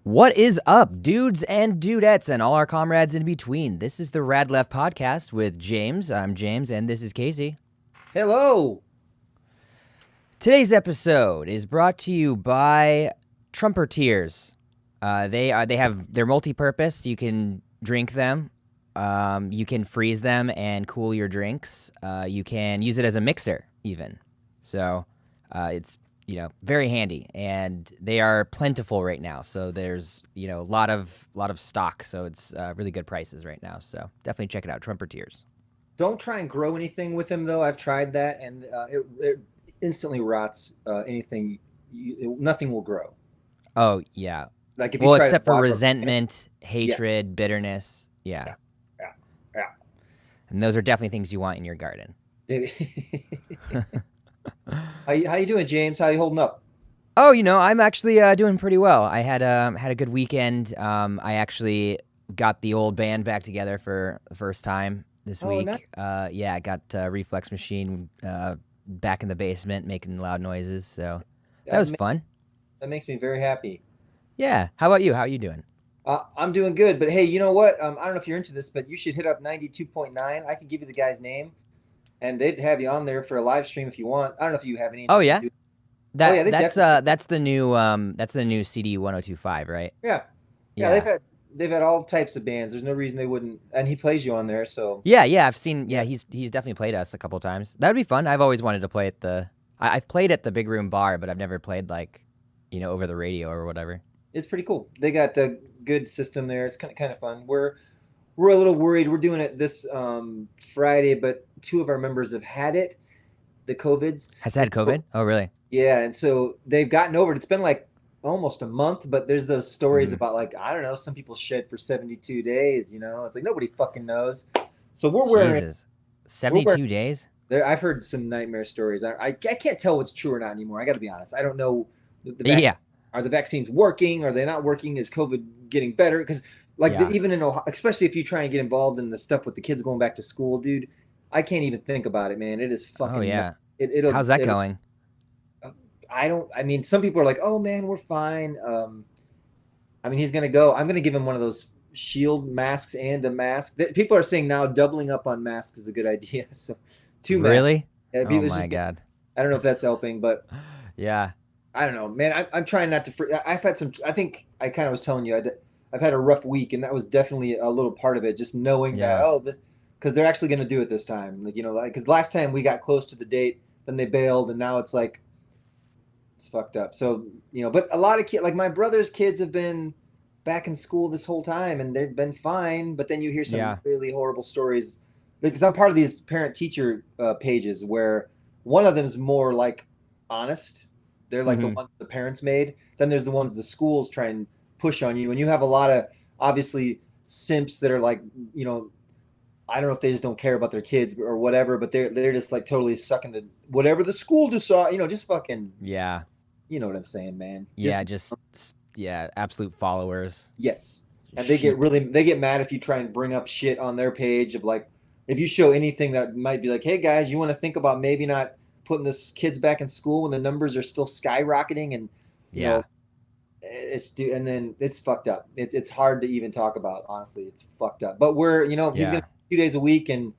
What is up, dudes and dudettes, and all our comrades in between? This is the Rad Left Podcast with James. I'm James, and this is Casey. Hello. Today's episode is brought to you by Trumperteers. They're multi-purpose. You can drink them. You can freeze them and cool your drinks. You can use it as a mixer, even. So it's very handy, and they are plentiful right now. So there's a lot of stock. So it's really good prices right now. So definitely check it out, Trumperteers. Don't try and grow anything with him though. I've tried that, and it instantly rots anything. Nothing will grow. Oh yeah. Like if you Well, try to except for water resentment, yeah, hatred, bitterness. yeah, Yeah. yeah, And those are definitely things you want in your garden. yeah. How you doing, James? How you holding up? Oh, I'm actually doing pretty well. I had a good weekend. I actually got the old band back together for the first time this Oh, nice. week. Yeah, I got Reflex Machine back in the basement making loud noises. So that That, was ma- fun. that makes me very happy. Yeah. How about you? How are you doing? I'm doing good, but hey, you know what? I don't know if you're into this, but you should hit up 92.9. I can give you the guy's name, and they'd have you on there for a live stream if you want. I don't know if you have any Oh interest in yeah. doing. Oh That yeah, they that's definitely. that's the new CD 1025, right? Yeah, yeah, Yeah. they've had all types of bands. There's no reason they wouldn't, and he plays you on there. So Yeah, I've seen. Yeah, yeah, he's definitely played us a couple times. That would be fun. I've always wanted to play at the. I've played at the Big Room Bar, but I've never played like, over the radio or whatever. it's pretty cool. They got a good system there. It's kind of fun. We're a little worried. We're doing it this Friday, but two of our members have had it, the COVIDs, Has and had so COVID? Oh, really? yeah, and so they've gotten over it. It's been like almost a month, but there's those stories Hmm. about like I don't know, some people shed for 72 days. It's like nobody fucking knows. So Jesus, we're wearing 72 days? there, I've heard some nightmare stories. I can't tell what's true or not anymore. I got to be honest. I don't know the Yeah, are the vaccines working? Are they not working? Is COVID getting better? Because yeah. even in Ohio, especially if you try and get involved in the stuff with the kids going back to school, dude, I can't even think about it, man. It is Oh, fucking nuts. yeah. It'll How's that it'll. going? I don't. I mean, some people are like, "Oh man, we're fine." I mean, he's gonna go. I'm gonna give him one of those shield masks and a mask. People are saying now doubling up on masks is a good idea. So, two masks. Really? Yeah, Oh it's my just God. I don't know if that's helping, but Yeah, I don't know, man. I'm trying not to. I've had some. I think I kind of was telling you I've had a rough week, and that was definitely a little part of it. Just knowing that yeah, because they're actually going to do it this time. Like because last time we got close to the date, then they bailed, and now it's like it's fucked up. So but a lot of kids, like my brother's kids, have been back in school this whole time, and they've been fine. But then you hear some yeah. really horrible stories because I'm part of these parent teacher pages where one of them is more like honest. They're like the Hmm. ones the parents made. Then there's the ones the schools try and push on you, and you have a lot of obviously simps that are like I don't know if they just don't care about their kids or whatever, but they're just like totally sucking the whatever the school decide, just fucking Yeah, you know what I'm saying, man. yeah. Yeah, absolute followers. Yes. And Sheep. they get mad if you try and bring up shit on their page of like if you show anything that might be like, hey guys, you want to think about maybe not putting this kids back in school when the numbers are still skyrocketing and you know Yeah, and then it's fucked up. It's hard to even talk about, honestly. It's fucked up. But we're he's gonna yeah, 2 days a week, and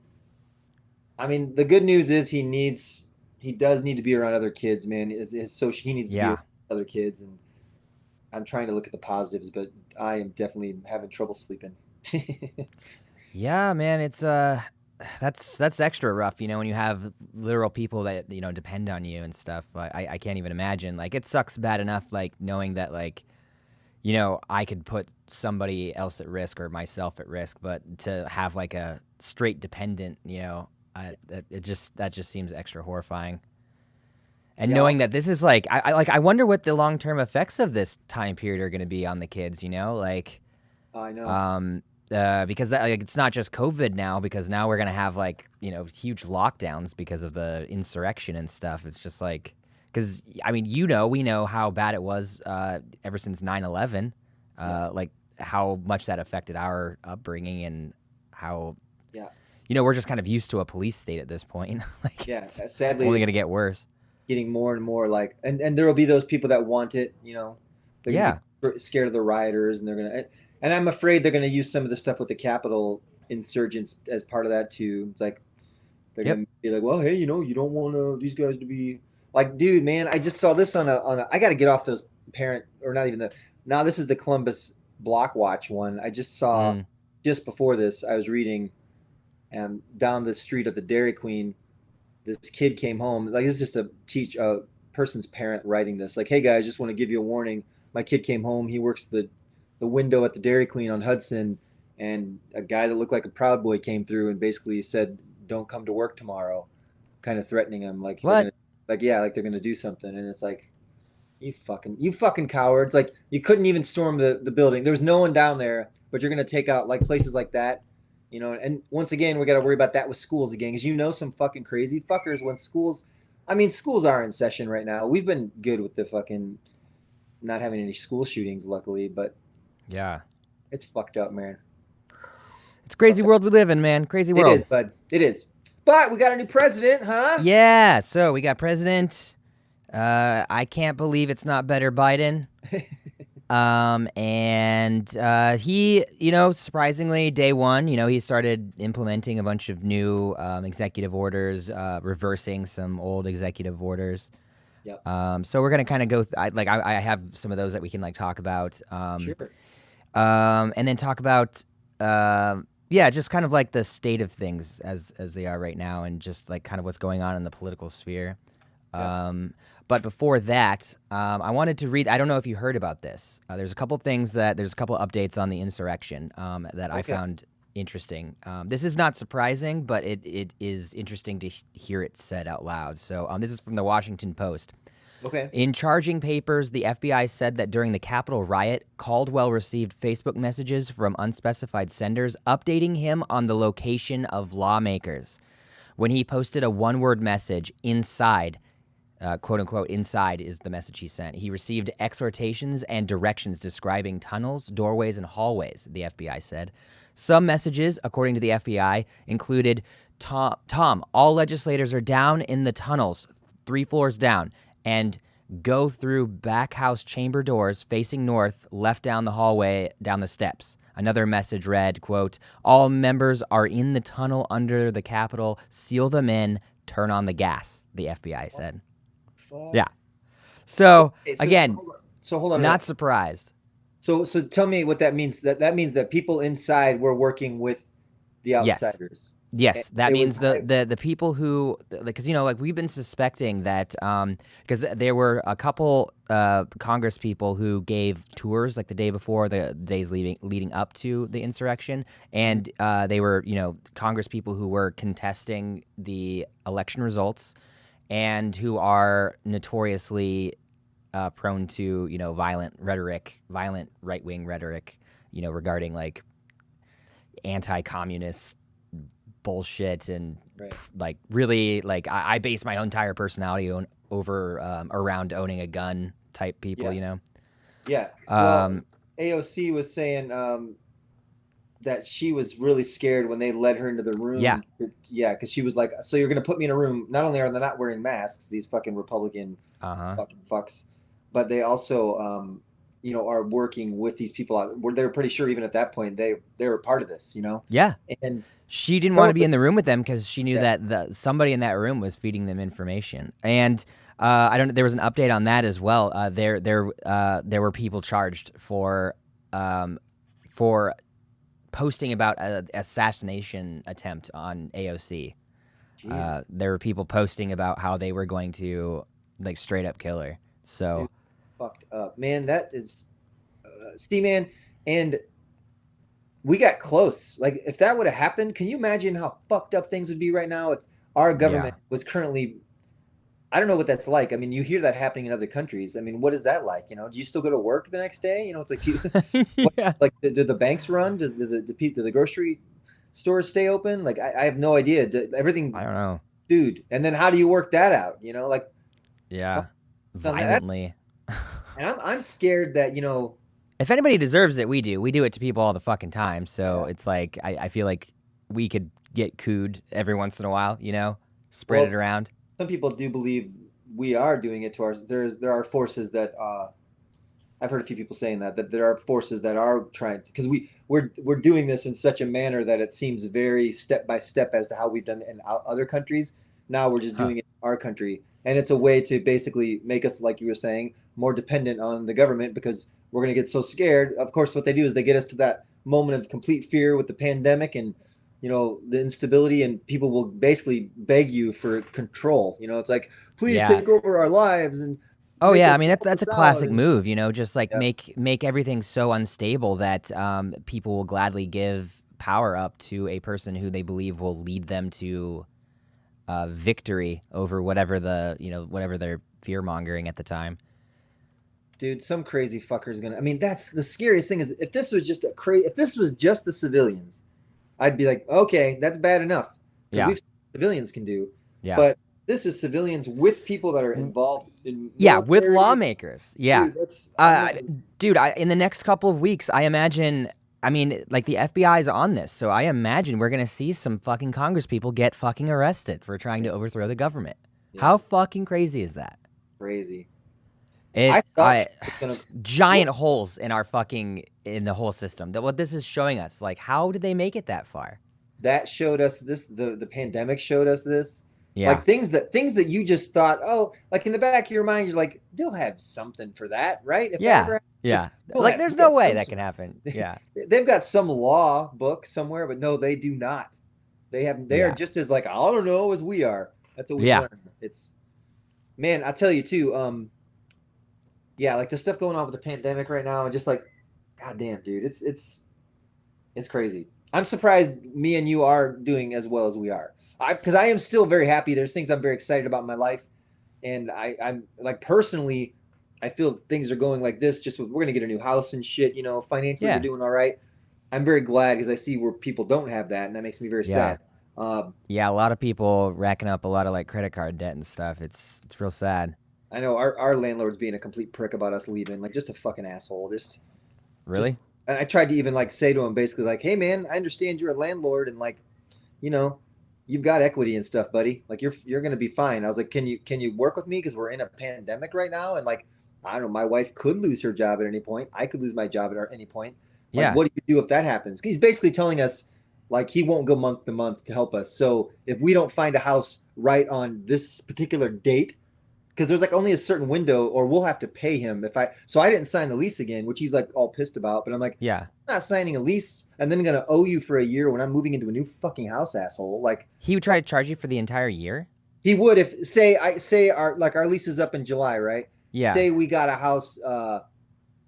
I mean the good news is he does need to be around other kids, man. His social he needs to be around yeah. other kids, and I'm trying to look at the positives, but I am definitely having trouble sleeping. Yeah, man, it's that's extra rough, when you have literal people that, depend on you and stuff. I can't even imagine. Like it sucks bad enough like knowing that like, I could put somebody else at risk or myself at risk, but to have like a straight dependent, that just seems extra horrifying. And Yeah, knowing that this is like I wonder what the long-term effects of this time period are going to be on the kids, like I know. um, because like, it's not just COVID now, because now we're gonna have like huge lockdowns because of the insurrection and stuff. It's just like because I mean we know how bad it was ever since 9/11, Yeah, like how much that affected our upbringing and how yeah, we're just kind of used to a police state at this point. Like yeah. it's Sadly, only it's gonna get worse. getting more and more like, and there will be those people that want it. They're gonna be Yeah, scared of the rioters, and they're gonna. And I'm afraid they're gonna use some of the stuff with the Capitol insurgents as part of that too. It's like they're Yep. gonna be like, well, hey, you don't want these guys to be like, dude, man. I just saw this on a. I got to get off those parent or not even the. Now this is the Columbus Block Watch one. I just saw Mm. just before this. I was reading, and down the street of the Dairy Queen, this kid came home. Like this is just a person's parent writing this. Like, hey guys, just want to give you a warning. My kid came home. He works the window at the Dairy Queen on Hudson, and a guy that looked like a Proud Boy came through and basically said, "Don't come to work tomorrow," kind of threatening him like they're What? gonna like they're gonna do something. And it's like you fucking cowards. Like you couldn't even storm the building. There was no one down there, but you're gonna take out like places like that. And once again, we got to worry about that with schools again, because some fucking crazy fuckers when schools. I mean, schools are in session right now. We've been good with the fucking not having any school shootings, luckily, but Yeah. it's fucked up, man. It's a crazy Fucked up. world we live in, man. Crazy It is, world. bud. It is. But we got a new president, huh? Yeah. So we got President. I can't believe it's not better Biden. And he, surprisingly, day one, he started implementing a bunch of new executive orders, reversing some old executive orders. Yep. So we're gonna kind of go. I have some of those that we can talk about. Sure. And then talk about, yeah, just kind of like the state of things as they are right now, and just like kind of what's going on in the political sphere. Yeah. But before that, I wanted to read. I don't know if you heard about this. There's a couple updates on the insurrection that I Okay. found interesting. This is not surprising, but it is interesting to hear it said out loud. So this is from the Washington Post. Okay. In charging papers, the FBI said that during the Capitol riot, Caldwell received Facebook messages from unspecified senders updating him on the location of lawmakers. When he posted a one-word message, inside, quote-unquote, inside is the message he sent, he received exhortations and directions describing tunnels, doorways, and hallways, the FBI said. Some messages, according to the FBI, included, Tom, all legislators are down in the tunnels, 3 floors down, and go through back house chamber doors facing north, left down the hallway, down the steps. Another message read, quote, all members are in the tunnel under the Capitol. Seal them in. Turn on the gas, the FBI said. Fuck. Yeah. So, Okay, again, hold on. not surprised. So tell me what that means. That means that people inside were working with the Yes. outsiders. Yes, that It means was the people who, because we've been suspecting that because there were a couple Congress people who gave tours like the day before, the days leading up to the insurrection, and they were Congress people who were contesting the election results, and who are notoriously prone to violent right wing rhetoric, regarding like anti-communist bullshit and right. like really like I base my entire personality over around owning a gun type people, Yeah. Well, AOC was saying that she was really scared when they led her into the room. Yeah. Yeah, because she was like, so you're going to put me in a room. Not only are they not wearing masks, these fucking Republican fucking fucks, but they also, are working with these people. They're pretty sure even at that point they were part of this, Yeah. And she didn't want to be in the room with them because she knew that somebody in that room was feeding them information. And I don't know. There was an update on that as well. There were people charged for posting about an assassination attempt on AOC. There were people posting about how they were going to like straight up kill her. So dude, fucked up, man. That is Steve, man. And we got close. Like if that would have happened, can you imagine how fucked up things would be right now if our government was currently, I don't know what that's like. I mean, you hear that happening in other countries. I mean, what is that like? Do you still go to work the next day? It's like, yeah. like do the banks run? Do the grocery stores stay open? Like, I have no idea. Everything, I don't know, dude. And then how do you work that out? Like, yeah, violently. And I'm scared that if anybody deserves it, we do. We do it to people all the fucking time. So it's like I feel like we could get cooed every once in a while. Spread it around. Some people do believe we are doing it to ours. There are forces that I've heard a few people saying that there are forces that are trying, because we're doing this in such a manner that it seems very step by step as to how we've done it in other countries. Now we're just Huh. doing it in our country, and it's a way to basically make us, like you were saying, more dependent on the government because we're going to get so scared. Of course, what they do is they get us to that moment of complete fear with the pandemic and the instability, and people will basically beg you for control. It's like, please Yeah. take over our lives and Oh make yeah, I us mean help that's a us out. classic And move, just like yeah, make everything so unstable that people will gladly give power up to a person who they believe will lead them to victory over whatever whatever they're fear mongering at the time. dude, some crazy fucker's gonna. I mean, that's the scariest thing is if this was just if this was just the civilians, I'd be like, okay, that's bad enough because Yeah, we've civilians can do, yeah, but this is civilians with people that are W- involved in yeah, with military. lawmakers. Yeah, Dude, that's I'm uh, not. dude, in the next couple of weeks, I imagine. I mean, like the FBI is on this, so I imagine we're gonna see some fucking Congress people get fucking arrested for trying to Yeah, overthrow the government. yeah, How fucking crazy is that? crazy. I It thought I Trump was gonna. giant What holes in our fucking in the whole system. That what this is showing us. Like, how did they make it that far? that showed us this, the pandemic showed us this, Yeah, like things that you just thought, oh, like in the back of your mind you're like, they'll have something for that, right? If that yeah, ever like yeah. they'll Like, have there's we no got way some that sort can happen. of, Yeah, they've got some law book somewhere, but no, they do not. They are yeah, just as like, I don't know, as we are. That's what we've yeah. learned. It's, man, I tell you too, yeah, like the stuff going on with the pandemic right now, and just like, god damn, dude, it's crazy. I'm surprised me and you are doing as well as we are. Because I am still very happy. There's things I'm very excited about in my life, and I'm like personally, I feel things are going like this. Just with, we're gonna get a new house and shit. Financially we're Yeah. doing all right. I'm very glad because I see where people don't have that, and that makes me very Yeah. sad. Um, Yeah, a lot of people racking up a lot of like credit card debt and stuff. It's real sad. I know our landlord's being a complete prick about us leaving, like just a fucking asshole. Just Really? and I tried to even like say to him basically like, hey man, I understand you're a landlord and like, you know, you've got equity and stuff, buddy. Like you're gonna be fine. I was like, can you work with me because we're in a pandemic right now, and like I don't know, my wife could lose her job at any point. I could lose my job at any point. Like, Yeah. what do you do if that happens? He's basically telling us like he won't go month to month to help us. So if we don't find a house right on this particular date, because there's like only a certain window, or we'll have to pay him if I. So I didn't sign the lease again, which he's like all pissed about. But I'm like, Yeah. I'm not signing a lease and then gonna owe you for a year when I'm moving into a new fucking house, asshole. Like, He would try to charge you for the entire year? he would if say our lease is up in July, right? Yeah. Say we got a house.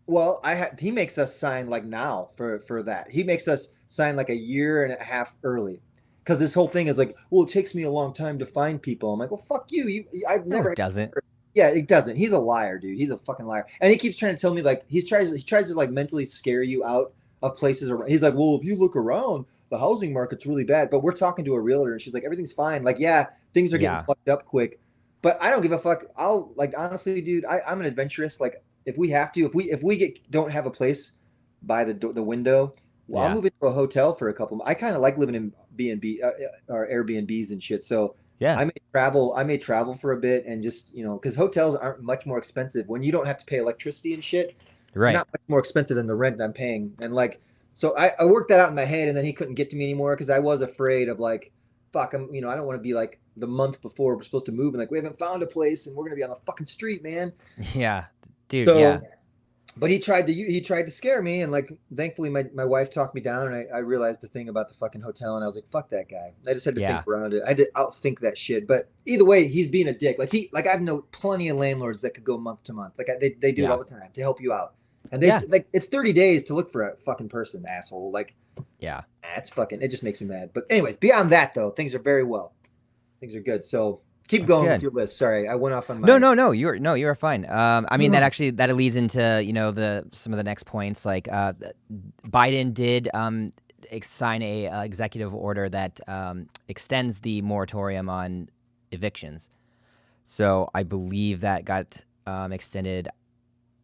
Well, he makes us sign like now for that. He makes us sign like a year and a half early. Because this whole thing is like, well, it takes me a long time to find people. I'm like, well, fuck you. I've No, never. it doesn't. Yeah, it doesn't. He's a liar, dude. He's a fucking liar. And he keeps trying to tell me like he tries to like mentally scare you out of places around. He's like, well, if you look around, the housing market's really bad. But we're talking to a realtor, and she's like, everything's fine. Like, yeah, things are getting Yeah. fucked up quick, but I don't give a fuck. I'll like honestly, dude. I'm an adventurous. Like, if we have to, if we don't have a place by the window, well, I'll Yeah. move into a hotel for a couple. I kind of like living in B and B or Airbnbs and shit. So Yeah. I may travel for a bit and just, because hotels aren't much more expensive when you don't have to pay electricity and shit. It's Right. not much more expensive than the rent I'm paying. And like, so I worked that out in my head, and then he couldn't get to me anymore because I was afraid of like, fuck, I don't want to be like the month before we're supposed to move and like, we haven't found a place and we're going to be on the fucking street, man. Yeah. Dude, yeah. So, but he tried to scare me, and like thankfully my wife talked me down, and I realized the thing about the fucking hotel, and I was like, fuck that guy. I just had to think Yeah. around it. I had to outthink that shit. But either way, he's being a dick. Like I've known plenty of landlords that could go month to month. Like they do it Yeah. all the time to help you out, and Yeah. like it's 30 days to look for a fucking person, asshole. Like, Yeah. it's fucking, it just makes me mad. But anyways, beyond that though, things are very well. Things are good. So keep That's going with good. your list. Sorry, I went off on No, my. no, no. You are fine. I mean that leads into the some of the next points. Like Biden did sign a executive order that extends the moratorium on evictions. So I believe that got extended.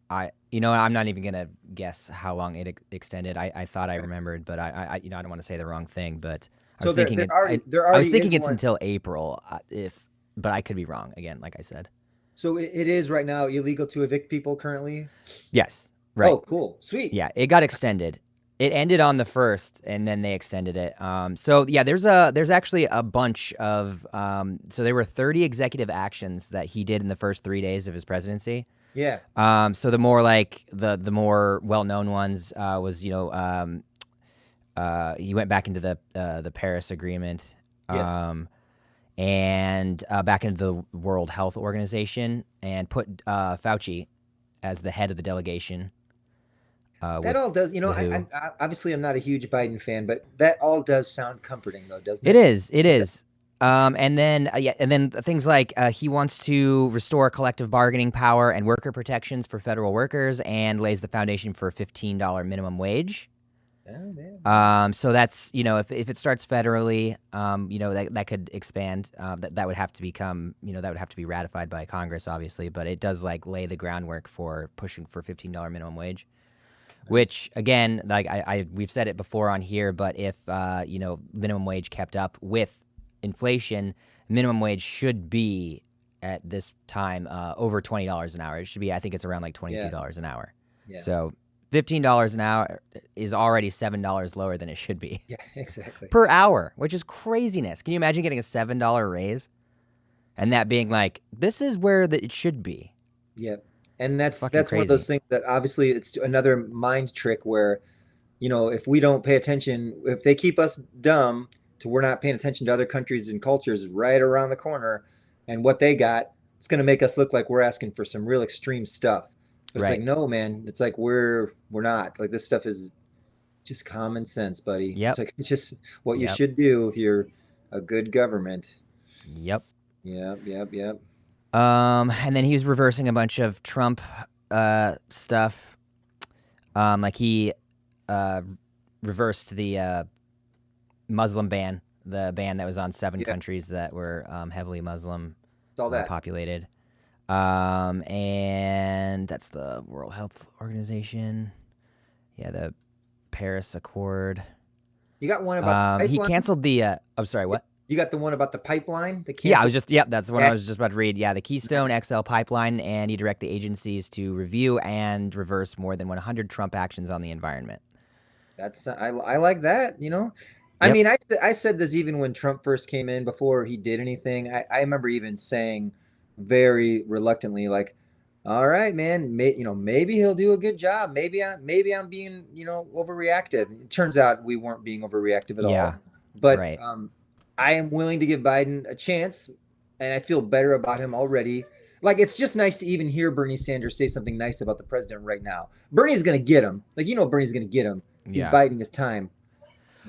I'm not even gonna guess how long it extended. I thought I remembered, but I don't want to say the wrong thing. But I So was thinking there I was already thinking is it's one. until April. But I could be wrong again. Like I said. So it is right now illegal to evict people currently. Yes. Right. Oh, cool, sweet. Yeah, it got extended. It ended on the first, and then they extended it. So yeah, there's actually a bunch of so there were 30 executive actions that he did in the first 3 days of his presidency. Yeah. So the more like the more well known ones was he went back into the Paris Agreement, Yes. and back into the World Health Organization, and put Fauci as the head of the delegation That all with does, the I WHO. obviously I'm not a huge Biden fan, but that all does sound comforting though, doesn't It it? is. It is. And then yeah, and then things like he wants to restore collective bargaining power and worker protections for federal workers, and lays the foundation for a $15 minimum wage. Oh man. So that's if it starts federally, that could expand. That would have to become that would have to be ratified by Congress, obviously. But it does like lay the groundwork for pushing for $15 minimum wage. Nice. Which again, like we've said it before on here, but if minimum wage kept up with inflation, minimum wage should be at this time over $20 an hour. It should be, I think it's around like Yeah. $22 an hour. Yeah. So $15 an hour is already $7 lower than it should be Yeah. Exactly. per hour, which is craziness. Can you imagine getting a $7 raise and that being like this is where it should be? Yeah. And It's that's fucking that's one of those crazy. things that obviously it's another mind trick where, if we don't pay attention, if they keep us dumb to we're not paying attention to other countries and cultures right around the corner and what they got, it's going to make us look like we're asking for some real extreme stuff. But it's like, Right. no, man, it's like we're not. Like this stuff is just common sense, buddy. It's Yep. like it's just what you Yep. should do if you're a good government. Yep. Yep, yep, yep. And then he was reversing a bunch of Trump stuff. Like he uh, reversed the Muslim ban, the ban that was on seven Yeah, countries that were heavily Muslim it's all that. populated. And that's the World Health Organization. Yeah, the Paris Accord. You got one about the He pipeline? canceled the. I'm sorry, what? You got the one about the pipeline, the Yeah, I was canceled. just that's the one I Yeah, was just about to read. Yeah, the Keystone XL pipeline, and he directed agencies to review and reverse more than 100 Trump actions on the environment. that's I like that, I Yep. mean, I said this even when Trump first came in before he did anything. I remember even saying very reluctantly, like, all right, man, maybe he'll do a good job. Maybe I'm being, overreactive. It turns out we weren't being overreactive at Yeah. all. But Right. I am willing to give Biden a chance, and I feel better about him already. Like it's just nice to even hear Bernie Sanders say something nice about the president right now. Bernie's gonna get him. Like Bernie's gonna get him. He's Yeah. biding his time.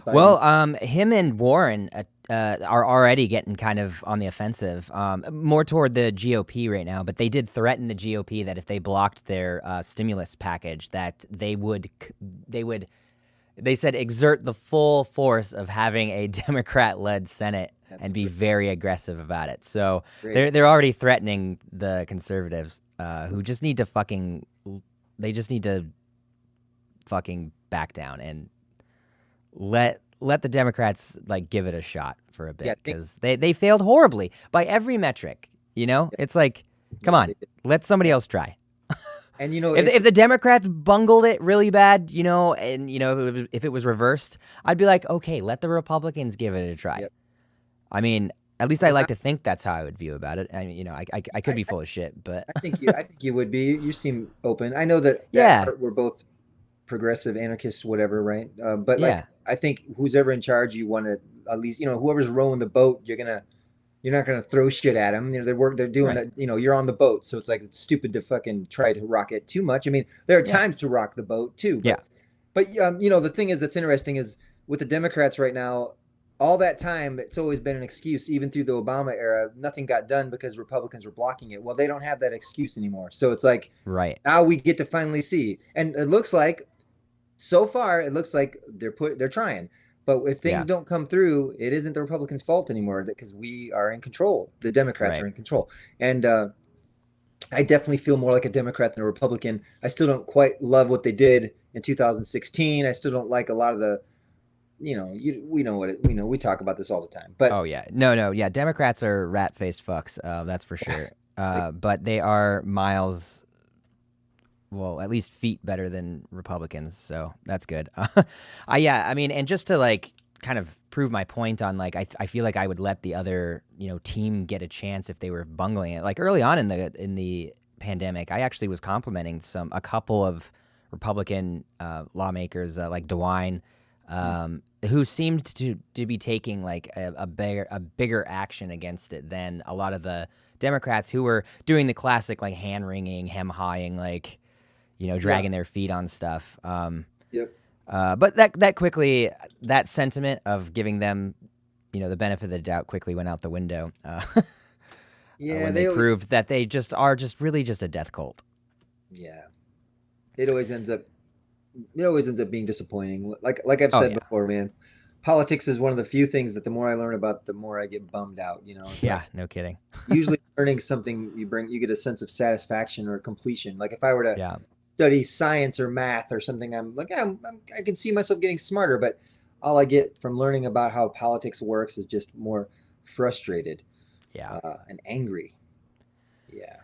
Biden. Well, him and Warren are already getting kind of on the offensive, more toward the GOP right now. But they did threaten the GOP that if they blocked their stimulus package, that they said exert the full force of having a Democrat-led Senate That's and be very aggressive about it. So great. they're already threatening the conservatives, who just need to fucking they just need to fucking back down and let the Democrats like give it a shot for a Yeah, bit because they failed horribly by every metric. It's like, come yeah, on, let somebody else try. and If the Democrats bungled it really bad, and if it was reversed, I'd be like, okay, let the Republicans give it a try. Yep. I mean, at least I well, like to think that's how I would view about it. I mean, I could I, be I full of shit, but I think you would be. You seem open. I know that yeah, part we're both progressive anarchists, whatever, right? But like, yeah, I think who's ever in charge, you want to at least, whoever's rowing the boat, you're not gonna throw shit at them. They're doing right, it. You're on the boat, so it's like it's stupid to fucking try to rock it too much. I mean, there are yeah, times to rock the boat too, yeah, but the thing is that's interesting is with the Democrats right now. All that time, it's always been an excuse. Even through the Obama era, nothing got done because Republicans were blocking it. Well, they don't have that excuse anymore. So it's like right, now we get to finally see, and it looks like so far it looks like they're trying. But if things yeah, don't come through, it isn't the Republicans' fault anymore because we are in control. The Democrats are right. in control, and I definitely feel more like a Democrat than a Republican. I still don't quite love what they did in 2016. I still don't like a lot of the, we know what we talk about this all the time. But Oh yeah, no, yeah. Democrats are rat-faced fucks. That's for sure. like, But they are miles well, at least feet better than Republicans, so that's good. Yeah, I mean, and just to like kind of prove my point on like I feel like I would let the other team get a chance if they were bungling it. Like early on in the pandemic, I actually was complimenting a couple of Republican lawmakers like DeWine, who seemed to be taking like a bigger action against it than a lot of the Democrats who were doing the classic like hand wringing, hem hawing, like Yeah. dragging their feet on stuff. Yep. But that quickly, that sentiment of giving them, the benefit of the doubt quickly went out the window Yeah, when they they always. proved that they just are just really just a death cult. Yeah, it always ends up. It always ends up being disappointing. Like I've Oh said yeah, before, man. Politics is one of the few things that the more I learn about, the more I get bummed out. It's yeah, like no kidding. usually learning something you get a sense of satisfaction or completion. Like if I were to Yeah, study science or math or something, I'm like, I can see myself getting smarter, but all I get from learning about how politics works is just more frustrated yeah. and angry. Yeah.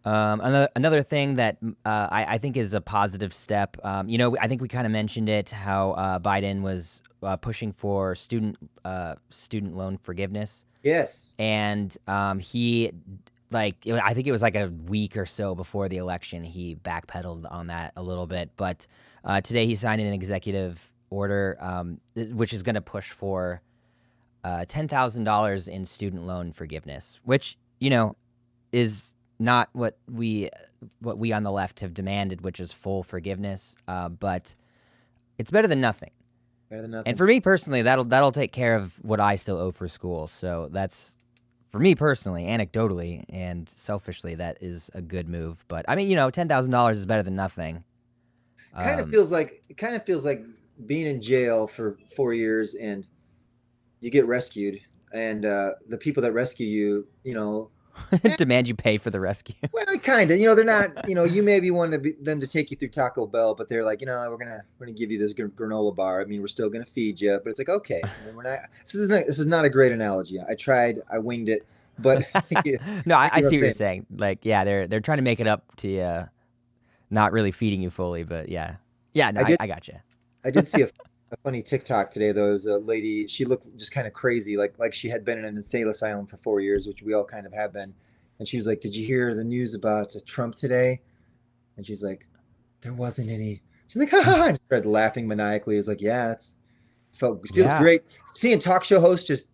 Another thing that I think is a positive step. I think we kind of mentioned it how Biden was pushing for student loan forgiveness, Yes. and he I think it was like a week or so before the election he backpedaled on that a little bit, but today he signed an executive order which is going to push for $10,000 in student loan forgiveness, which is not what we on the left have demanded, which is full forgiveness. But it's better than nothing. Better than And nothing. for me personally, that'll take care of what I still owe for school. So that's for me personally, anecdotally and selfishly, that is a good move. But I mean, $10,000 is better than nothing. Um, It kind of feels like being in jail for 4 years and you get rescued, and the people that rescue you, demand you pay for the rescue. well, kind of, they're not, you maybe want them to take you through Taco Bell, but they're like, we're gonna give you this granola bar. I mean, we're still gonna feed you, but it's like, okay, I mean, we're not. This is not a great analogy. I tried, I winged it, but I think No, I, I you know what I'm see what you're saying. saying. Like, yeah, they're trying to make it up to you, not really feeding you fully, but yeah, yeah. No, I I, did I got you. I did see a funny TikTok today. Though, there was a lady. She looked just kind of crazy, like she had been in an insane asylum for 4 years, which we all kind of have been. And she was like, "Did you hear the news about Trump today?" And she's like, "There wasn't any." She's like, "Ha ha ha!" And started laughing maniacally. It was like, "Yeah, it feels Yeah, great seeing talk show hosts just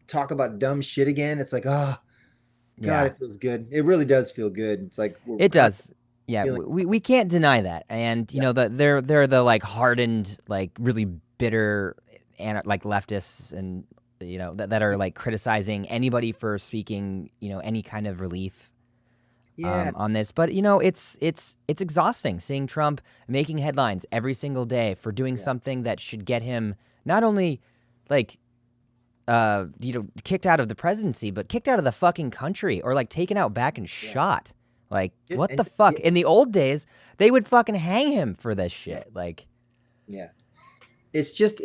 talk about dumb shit again." It's like, oh God, yeah. it feels good. It really does feel good. It's like we're It kind of does. Yeah, feeling. we can't deny that. And Yeah, they're the like hardened, like really bitter and like leftists and that are like criticizing anybody for speaking, any kind of relief yeah, on this. But it's exhausting seeing Trump making headlines every single day for doing yeah, something that should get him not only like kicked out of the presidency, but kicked out of the fucking country or like taken out back and yeah. shot. Like, what the And fuck? yeah, In the old days, they would fucking hang him for this yeah, shit. Like, yeah. It's just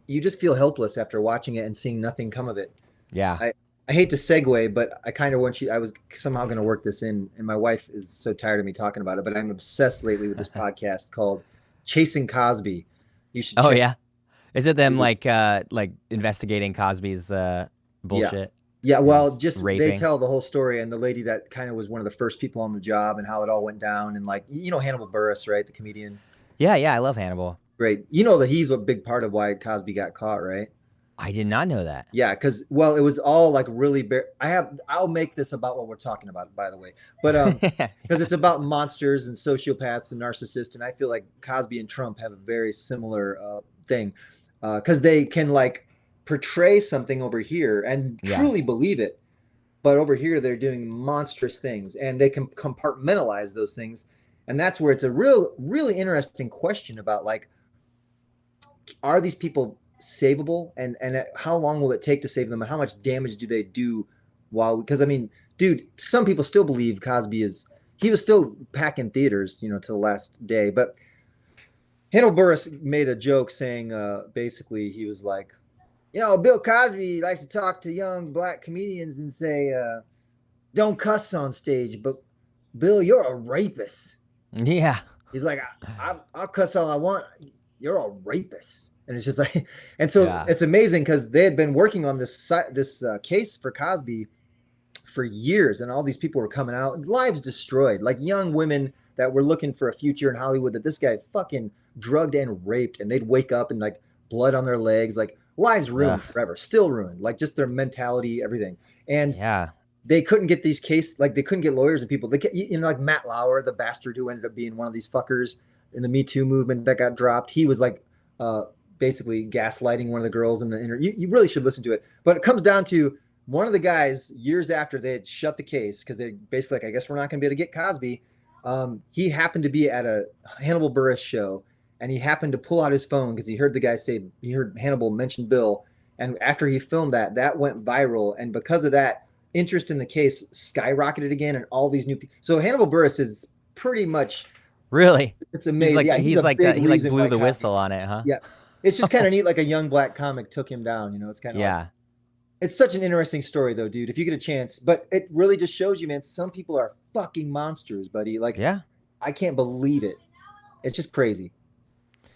you just feel helpless after watching it and seeing nothing come of it. yeah. I hate to segue, but I kind of want you. I was somehow going to work this in, and my wife is so tired of me talking about it. But I'm obsessed lately with this podcast called Chasing Cosby. You should Oh check. yeah. Is it them Dude. like investigating Cosby's Yeah, bullshit, yeah. Well, his just they raping? tell the whole story, and the lady that kind of was one of the first people on the job, and how it all went down, and like Hannibal Buress, right, the comedian. Yeah, yeah. I love Hannibal. Great. You know that he's a big part of why Cosby got caught, right? I did not know that. Yeah, because well, it was all like really. I'll make this about what we're talking about, by the way, but because it's about monsters and sociopaths and narcissists, and I feel like Cosby and Trump have a very similar thing, because they can like portray something over here and Yeah. truly believe it, but over here they're doing monstrous things, and they can compartmentalize those things, and that's where it's a really interesting question about like, are these people savable, and how long will it take to save them, and how much damage do they do while, because I mean, dude, some people still believe Cosby is, he was still packing theaters, to the last day. But Hannibal Buress made a joke saying, basically he was like, Bill Cosby likes to talk to young black comedians and say, don't cuss on stage, but Bill, you're a rapist. Yeah. He's like, I'll cuss all I want. You're a rapist. And it's just like, and so Yeah. it's amazing because they had been working on this case for Cosby for years, and all these people were coming out, lives destroyed, like young women that were looking for a future in Hollywood that this guy fucking drugged and raped, and they'd wake up and like blood on their legs, like lives ruined Ugh. forever, still ruined, like just their mentality, everything. And Yeah. they couldn't get these case like they couldn't get lawyers and people. They like Matt Lauer, the bastard who ended up being one of these fuckers in the Me Too movement that got dropped. He was like uh, basically gaslighting one of the girls in the interview. You really should listen to it. But it comes down to one of the guys years after they had shut the case because they basically like, I guess we're not going to be able to get Cosby. He happened to be at a Hannibal Buress show, and he happened to pull out his phone because he heard the guy say he heard Hannibal mention Bill, and after he filmed that, that went viral, and because of that, interest in the case skyrocketed again, and all these new people. So Hannibal Buress is pretty much, Really? it's amazing. Yeah, he's a big He like reason blew why the Cosby. whistle on it, huh? Yeah, it's just kind of neat. Like a young black comic took him down. It's kind of like Yeah. it's such an interesting story, though, dude. If you get a chance, but it really just shows you, man. Some people are fucking monsters, buddy. Like Yeah. I can't believe it. It's just crazy.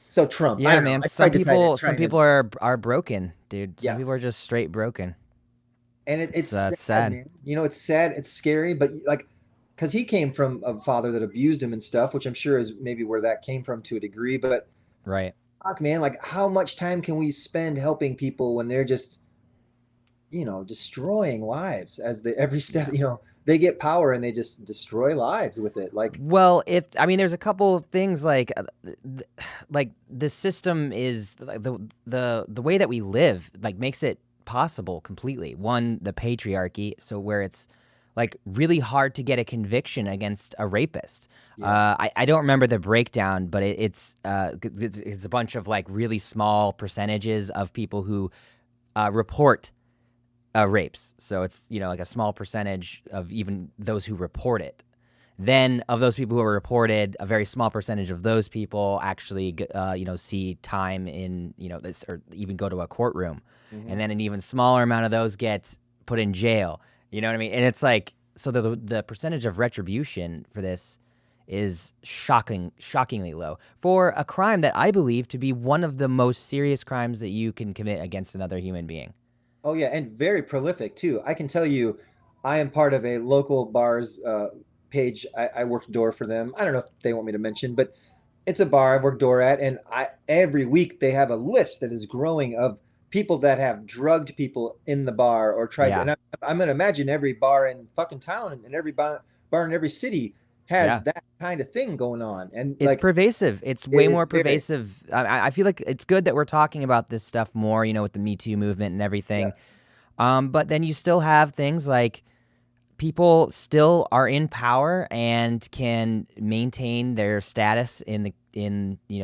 So Trump, I Yeah, don't know. man. I tried to Some try and people are broken, dude. Some yeah, people are just straight broken. and it's It's sad, sad. man. It's sad, it's scary, but like, because he came from a father that abused him and stuff, which I'm sure is maybe where that came from to a degree. But Right. fuck, man, like, how much time can we spend helping people when they're just, destroying lives as they every step, Yeah. they get power and they just destroy lives with it. Like, Well, I mean, there's a couple of things like the system is like the way that we live like makes it possible completely. One, the patriarchy, so where it's like really hard to get a conviction against a rapist. yeah, I don't remember the breakdown, but it's a bunch of like really small percentages of people who report rapes. So it's like a small percentage of even those who report it. Then of those people who are reported, a very small percentage of those people actually see time in this or even go to a courtroom, hmm and then an even smaller amount of those get put in jail. You know what I mean? And it's like so the percentage of retribution for this is shockingly low for a crime that I believe to be one of the most serious crimes that you can commit against another human being. oh yeah, and very prolific too. I can tell you, I am part of a local bar's page. I worked door for them. I don't know if they want me to mention, but it's a bar I work door at, and I every week they have a list that is growing of people that have drugged people in the bar or tried to. Yeah, And I'm gonna imagine every bar in fucking town and every bar in every city has yeah. that kind of thing going on, and It's like pervasive. It's it way is more very, pervasive. I feel like it's good that we're talking about this stuff more, with the Me Too movement and yeah, everything. But then you still have things like people still are in power and can maintain their status in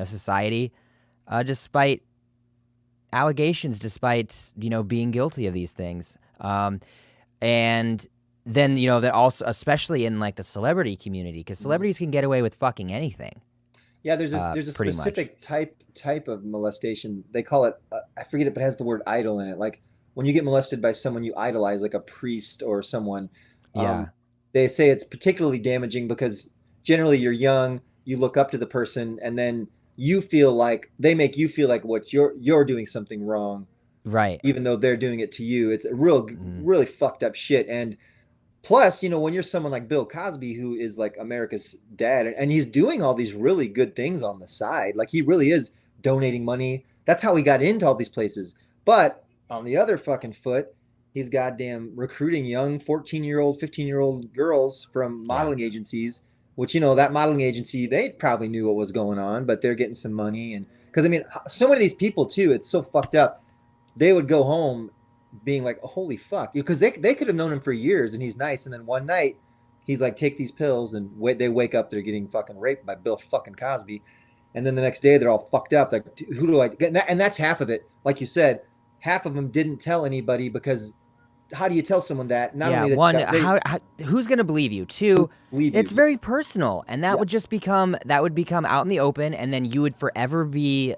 society, despite allegations, despite being guilty of these things. And then that also, especially in like the celebrity community, because mhm. celebrities can get away with fucking anything, Yeah. There's a pretty much. specific type of molestation. They call it. I forget if it has the word idol in it. Like when you get molested by someone you idolize, like a priest or someone. Um, Yeah, they say it's particularly damaging because generally you're young, you look up to the person, and then you feel like they make you feel like what you're doing something wrong, right. even though they're doing it to you. It's a Mm, really fucked up shit. And plus, when you're someone like Bill Cosby, who is like America's dad, and he's doing all these really good things on the side, like he really is donating money. That's how he got into all these places. But on the other fucking foot, he's goddamn recruiting young 14-year-old, 15-year-old girls from yeah. modeling agencies, which, that modeling agency, they probably knew what was going on, but they're getting some money. And because, I mean, so many of these people, too, it's so fucked up. They would go home being like, oh, holy fuck, because they could have known him for years and he's nice, and then one night he's like, take these pills, and they wake up, they're getting fucking raped by Bill fucking Cosby, and then the next day they're all fucked up, like, who do I get? And that's half of it. Like you said, half of them didn't tell anybody because how do you tell someone that? Not Yeah, only that one, they who's gonna believe you? Two, believe you. it's very personal, and Yeah, that would become out in the open, and then you would forever be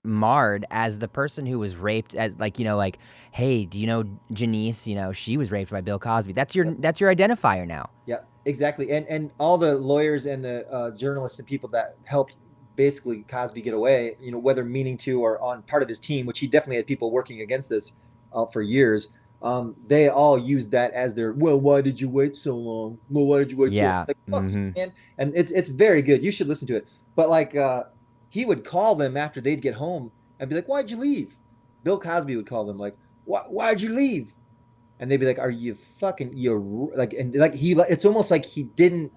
marred as the person who was raped, as like like, hey, do you know Janice? She was raped by Bill Cosby. yeah, That's your identifier now. yeah. exactly. And all the lawyers and the journalists and people that helped basically Cosby get away, you know, whether meaning to or on part of his team, which he definitely had people working against this for years. They all used that as their, well, why did you wait so long? Well, why did you wait so long? Yeah. Like, fuck you, Hmm. man. And it's very good. You should listen to it. But like he would call them after they'd get home and be like, why'd you leave? Bill Cosby would call them like, why'd you leave? And they'd be like, "Are you fucking you're like?" And like it's almost like he didn't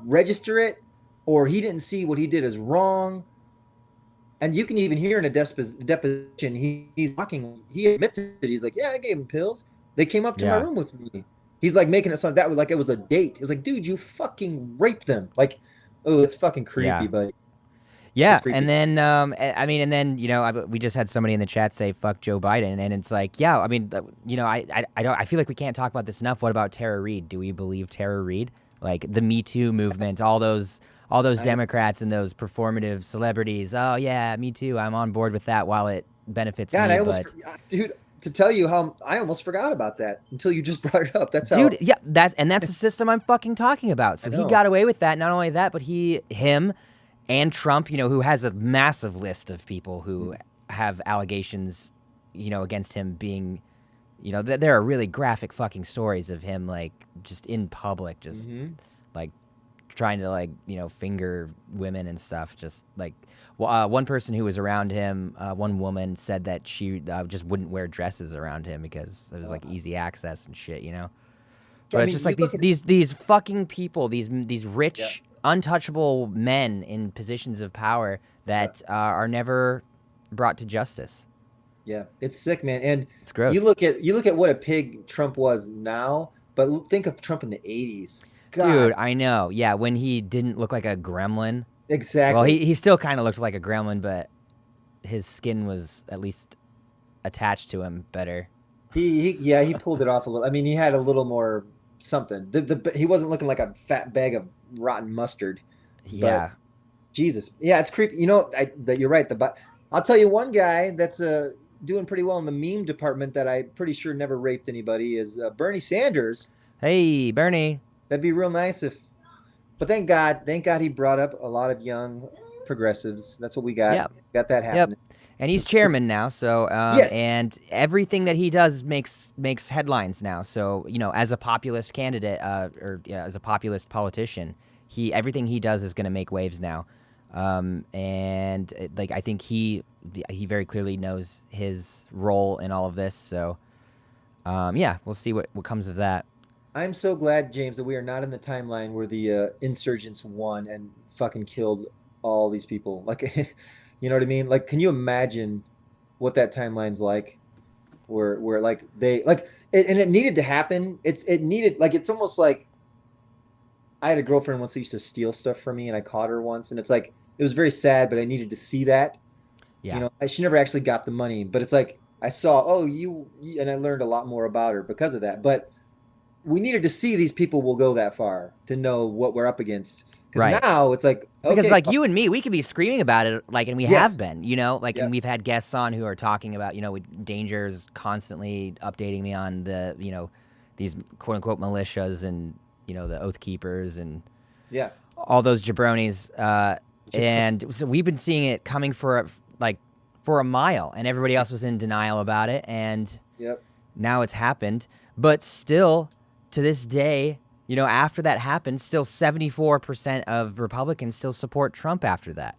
register it, or he didn't see what he did as wrong. And you can even hear in a deposition, he's talking. He admits it. He's like, "Yeah, I gave him pills. They came up to my Yeah. room with me." He's like making it sound that like it was a date. It was like, dude, you fucking raped them. Like, oh, it's fucking creepy, Yeah. but Yeah, it's creepy. and then I mean, and then we just had somebody in the chat say "fuck Joe Biden," and it's like, yeah, I mean, I don't, I feel like we can't talk about this enough. What about Tara Reid? Do we believe Tara Reid? Like the Me Too movement, all those I Democrats and those performative celebrities. Oh yeah, me too. I'm on board with that while it benefits God, me, I almost, but dude, to tell you how I almost forgot about that until you just brought it up. That's dude, how yeah, that's the system I'm fucking talking about. I So he know. got away with that. Not only that, but him and Trump, who has a massive list of people who have allegations, against him being, there are really graphic fucking stories of him like just in public, just Mm-hmm. like trying to like finger women and stuff. Just like one person who was around him, one woman said that she just wouldn't wear dresses around him because it was like easy access and shit. I But it's mean, just you like look these at these these fucking people, these yeah, rich, untouchable men in positions of power yeah, that are never brought to justice. yeah. It's sick, man. And It's you gross. look at you look at what a pig Trump was now, but think of Trump in the '80s. Dude, God, I know. Yeah, when he didn't look like a gremlin. Well, exactly. he still kind of looked like a gremlin, but his skin was at least attached to him better. Yeah, he pulled it off a little. I mean, he had a little more something. He wasn't looking like a fat bag of rotten mustard, but Yeah. Jesus, yeah, it's creepy. You know, that you're right. But I'll tell you one guy that's doing pretty well in the meme department that I'm pretty sure never raped anybody is Bernie Sanders. Hey, Bernie. That'd be real nice if. But thank God he brought up a lot of young progressives. That's what we got. Yep. Got that Yep. happening. And he's chairman now, so Yes. and everything that he does makes headlines now. So as a populist candidate, or yeah, as a populist politician, everything he does is going to make waves now. And like I think he very clearly knows his role in all of this. So yeah, we'll see what comes of that. I'm so glad, James, that we are not in the timeline where the insurgents won and fucking killed all these people. Like, you know what I mean? Like, can you imagine what that timeline's like? Where like they like it, and it needed to happen. It needed like it's almost like I had a girlfriend once who used to steal stuff from me, and I caught her once, and it's like it was very sad, but I needed to see that. You Yeah. know, she never actually got the money, but it's like I saw, oh, and I learned a lot more about her because of that. But we needed to see these people will go that far to know what we're up against. Because Right. now it's like, Because okay, like you and me, we could be screaming about it, like, and we have yes, been, like, and yeah, we've had guests on who are talking about, dangers constantly updating me on the, these quote unquote militias and the Oath Keepers and yeah, all those jabronis, and so we've been seeing it coming for a mile, and everybody else was in denial about it, and yep, now it's happened, but still to this day, after that happened, still 74% of Republicans still support Trump after that.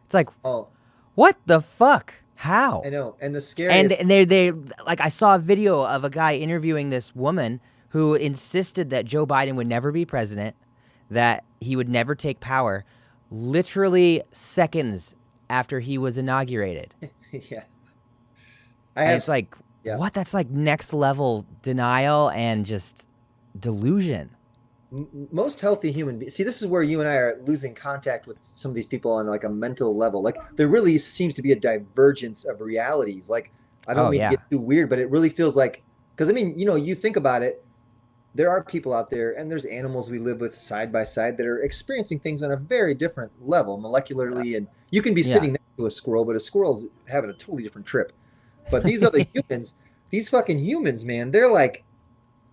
It's like, oh, what the fuck? How? I know. And the And scariest, and they like I saw a video of a guy interviewing this woman who insisted that Joe Biden would never be president, that he would never take power, literally seconds after he was inaugurated. yeah, I And have, it's like, yeah. what? That's like next level denial and just delusion. Most healthy human beings. See, this is where you and I are losing contact with some of these people on like a mental level. Like there really seems to be a divergence of realities. Like I don't Oh mean to yeah. get too weird, but it really feels like because I mean, you think about it, there are people out there and there's animals we live with side by side that are experiencing things on a very different level molecularly, and you can be Yeah. sitting next to a squirrel, but a squirrel's having a totally different trip. But these other humans, these fucking humans, man, they're like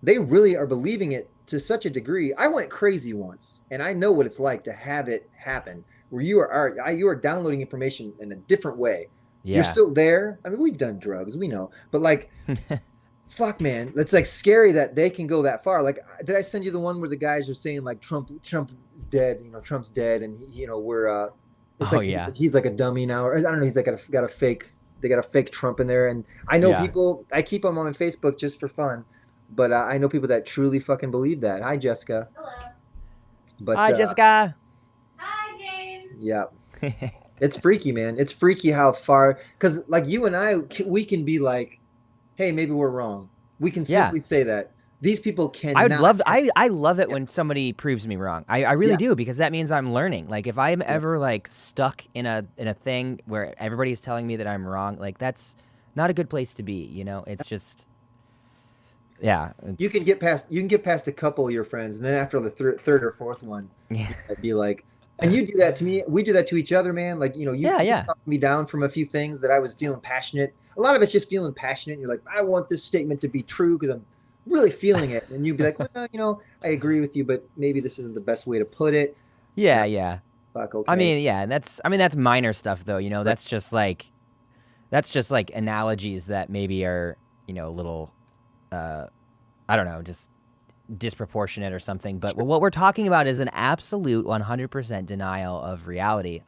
they really are believing it to such a degree. I went crazy once, and I know what it's like to have it happen where you are downloading information in a different way. You're Yeah. still there. I mean, we've done drugs, we know, but like, fuck, man, it's like scary that they can go that far. Like, did I send you the one where the guys are saying like Trump is dead, Trump's dead, and we're it's Oh like yeah. he's like a dummy now, or I don't know, he's like got a fake. They got a fake Trump in there, and I know Yeah. people. I keep them on Facebook just for fun, but I know people that truly fucking believe that. Hi, Jessica. Hello. But Hi, Jessica. Hi, James. yeah, it's freaky, man. It's freaky how far, because like you and I, we can be like, hey, maybe we're wrong. We can Yeah. simply say that. These people I cannot. would love. I love it when somebody proves me wrong. I really Yeah. do, because that means I'm learning. Like if I'm ever like stuck in a thing where everybody's telling me that I'm wrong, like that's not a good place to be. It's just yeah. You can get past a couple of your friends, and then after the third or fourth one, Yeah. I'd be like, and you do that to me. We do that to each other, man. Like, you Yeah. talked me down from a few things that I was feeling passionate. A lot of it's just feeling passionate. And you're like, I want this statement to be true because I'm really feeling it. And you'd be like, well, I agree with you, but maybe this isn't the best way to put it. Yeah. Fuck, okay. I mean, yeah, and that's minor stuff though. That's just like analogies that maybe are a little, I don't know, just disproportionate or something. But what we're talking about is an absolute 100% denial of reality.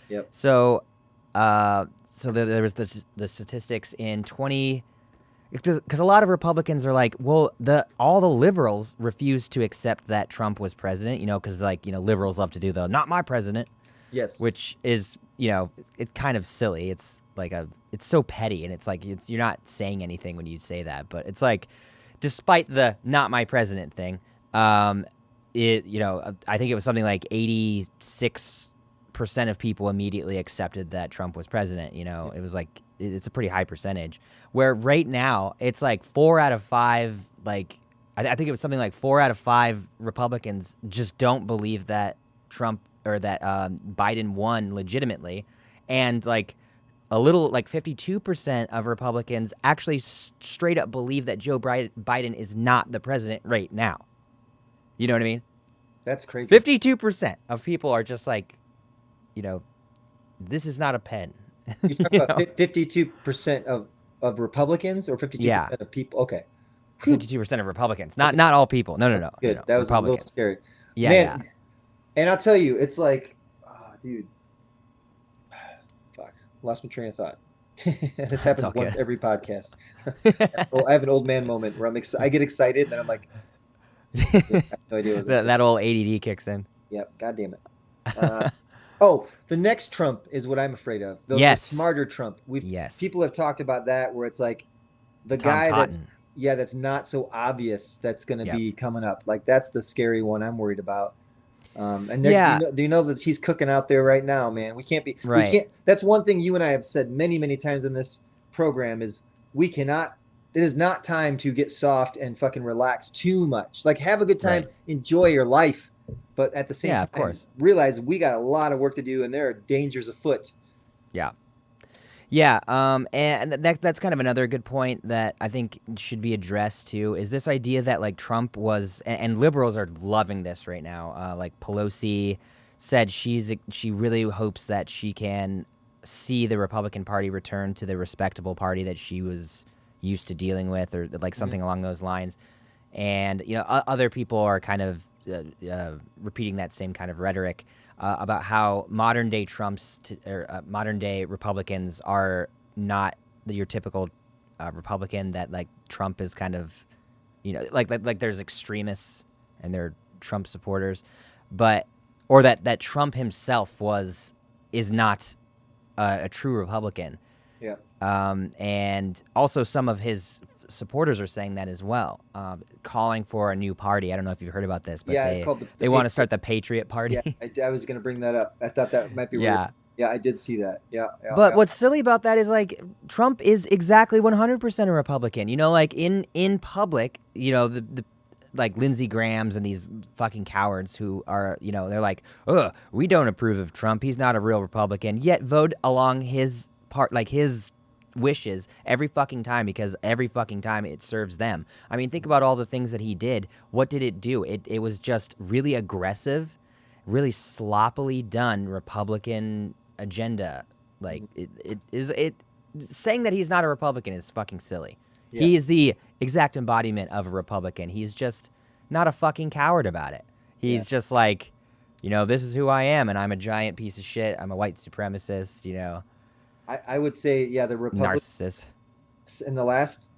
Yep. So there was the statistics in 20. Because a lot of Republicans are like, well, all the liberals refused to accept that Trump was president, because liberals love to do the "not my president," Yes. which is it's kind of silly. It's like it's so petty, and it's like you're not saying anything when you say that, but it's like, despite the "not my president" thing, I think it was something like 86% of people immediately accepted that Trump was president. It was like it's a pretty high percentage. Where right now it's like 4 out of 5. Like I think it was something like 4 out of 5 Republicans just don't believe that Trump or that Biden won legitimately, and like a little like 52% of Republicans actually straight up believe that Joe Biden is not the president right now. You know what I mean? That's crazy. 52% of people are just like, this is not a pen. You're talking about 52% of Republicans or 52% of people? Okay. 52% of Republicans. Not all people. No. Good. No, That was a little Republicans. scary. Yeah, Man, yeah. And I'll tell you, it's like, dude, fuck, lost my train of thought. This happens all once good. every podcast. I have an old man moment where I get excited and I'm like, I have no idea what that old ADD kicks in. Yep. God damn it. Oh, the next Trump is what I'm afraid of. The smarter Trump. People have talked about that, where it's like the Tom guy Cotton. that's not so obvious that's going to be coming up. Like that's the scary one I'm worried about. And do you know that he's cooking out there right now, man? We can't be right. We can't. That's one thing you and I have said many, many times in this program is we cannot. It is not time to get soft and fucking relax too much. Like have a good time, enjoy your life. But at the same time, of course, realize we got a lot of work to do, and there are dangers afoot. Yeah. And that's kind of another good point that I think should be addressed too. Is this idea that like Trump was, and liberals are loving this right now. Like Pelosi said, she really hopes that she can see the Republican Party return to the respectable party that she was used to dealing with, or like something along those lines. And other people are kind of repeating that same kind of rhetoric about how modern day modern day Republicans are not your typical Republican. That like Trump is kind of, like there's extremists and they're Trump supporters, or that Trump himself is not a true Republican. Yeah. And also some of his supporters are saying that as well, calling for a new party. I don't know if you've heard about this, but they want to start the Patriot Party. Yeah, I was going to bring that up. I thought that might be weird. Yeah, I did see that. Yeah. But what's silly about that is like Trump is exactly 100% a Republican. Like in public, the like Lindsey Graham's and these fucking cowards who are, they're like, "Ugh, we don't approve of Trump. He's not a real Republican." Yet vote along his part, like his wishes every fucking time because every fucking time it serves them. I mean, think about all the things that he did. What did it do? It was just really aggressive, really sloppily done Republican agenda. Like it saying that he's not a Republican is fucking silly. Yeah. He is the exact embodiment of a Republican. He's just not a fucking coward about it. He's just like, you know, this is who I am, and I'm a giant piece of shit. I'm a white supremacist, you know. I would say, yeah, the Republicans Narcissist. in the last,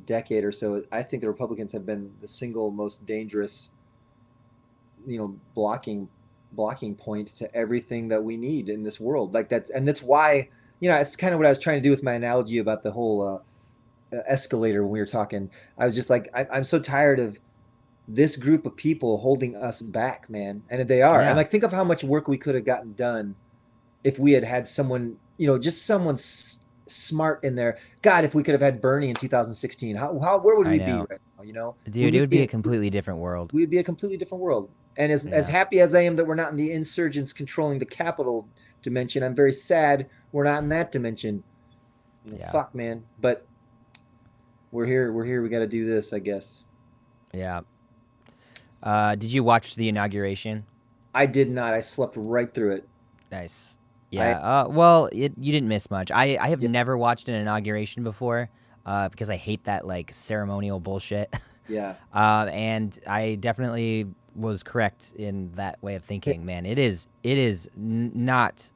decade or so, I think the Republicans have been the single most dangerous, blocking point to everything that we need in this world. Like that, and that's why, it's kind of what I was trying to do with my analogy about the whole escalator when we were talking. I was just like, I'm so tired of this group of people holding us back, man. And they are. Yeah. And like, think of how much work we could have gotten done if we had someone, just someone smart in there. God, if we could have had Bernie in 2016, where would we be right now? Dude, it would be a completely different world. We'd be a completely different world. And as happy as I am that we're not in the insurgents controlling the Capitol dimension, I'm very sad we're not in that dimension. Fuck, man. But we're here. We got to do this, I guess. Yeah. Did you watch the inauguration? I did not. I slept right through it. Nice. Yeah. Well, you didn't miss much. I have never watched an inauguration before because I hate that like ceremonial bullshit. Yeah. And I definitely was correct in that way of thinking, man. It is not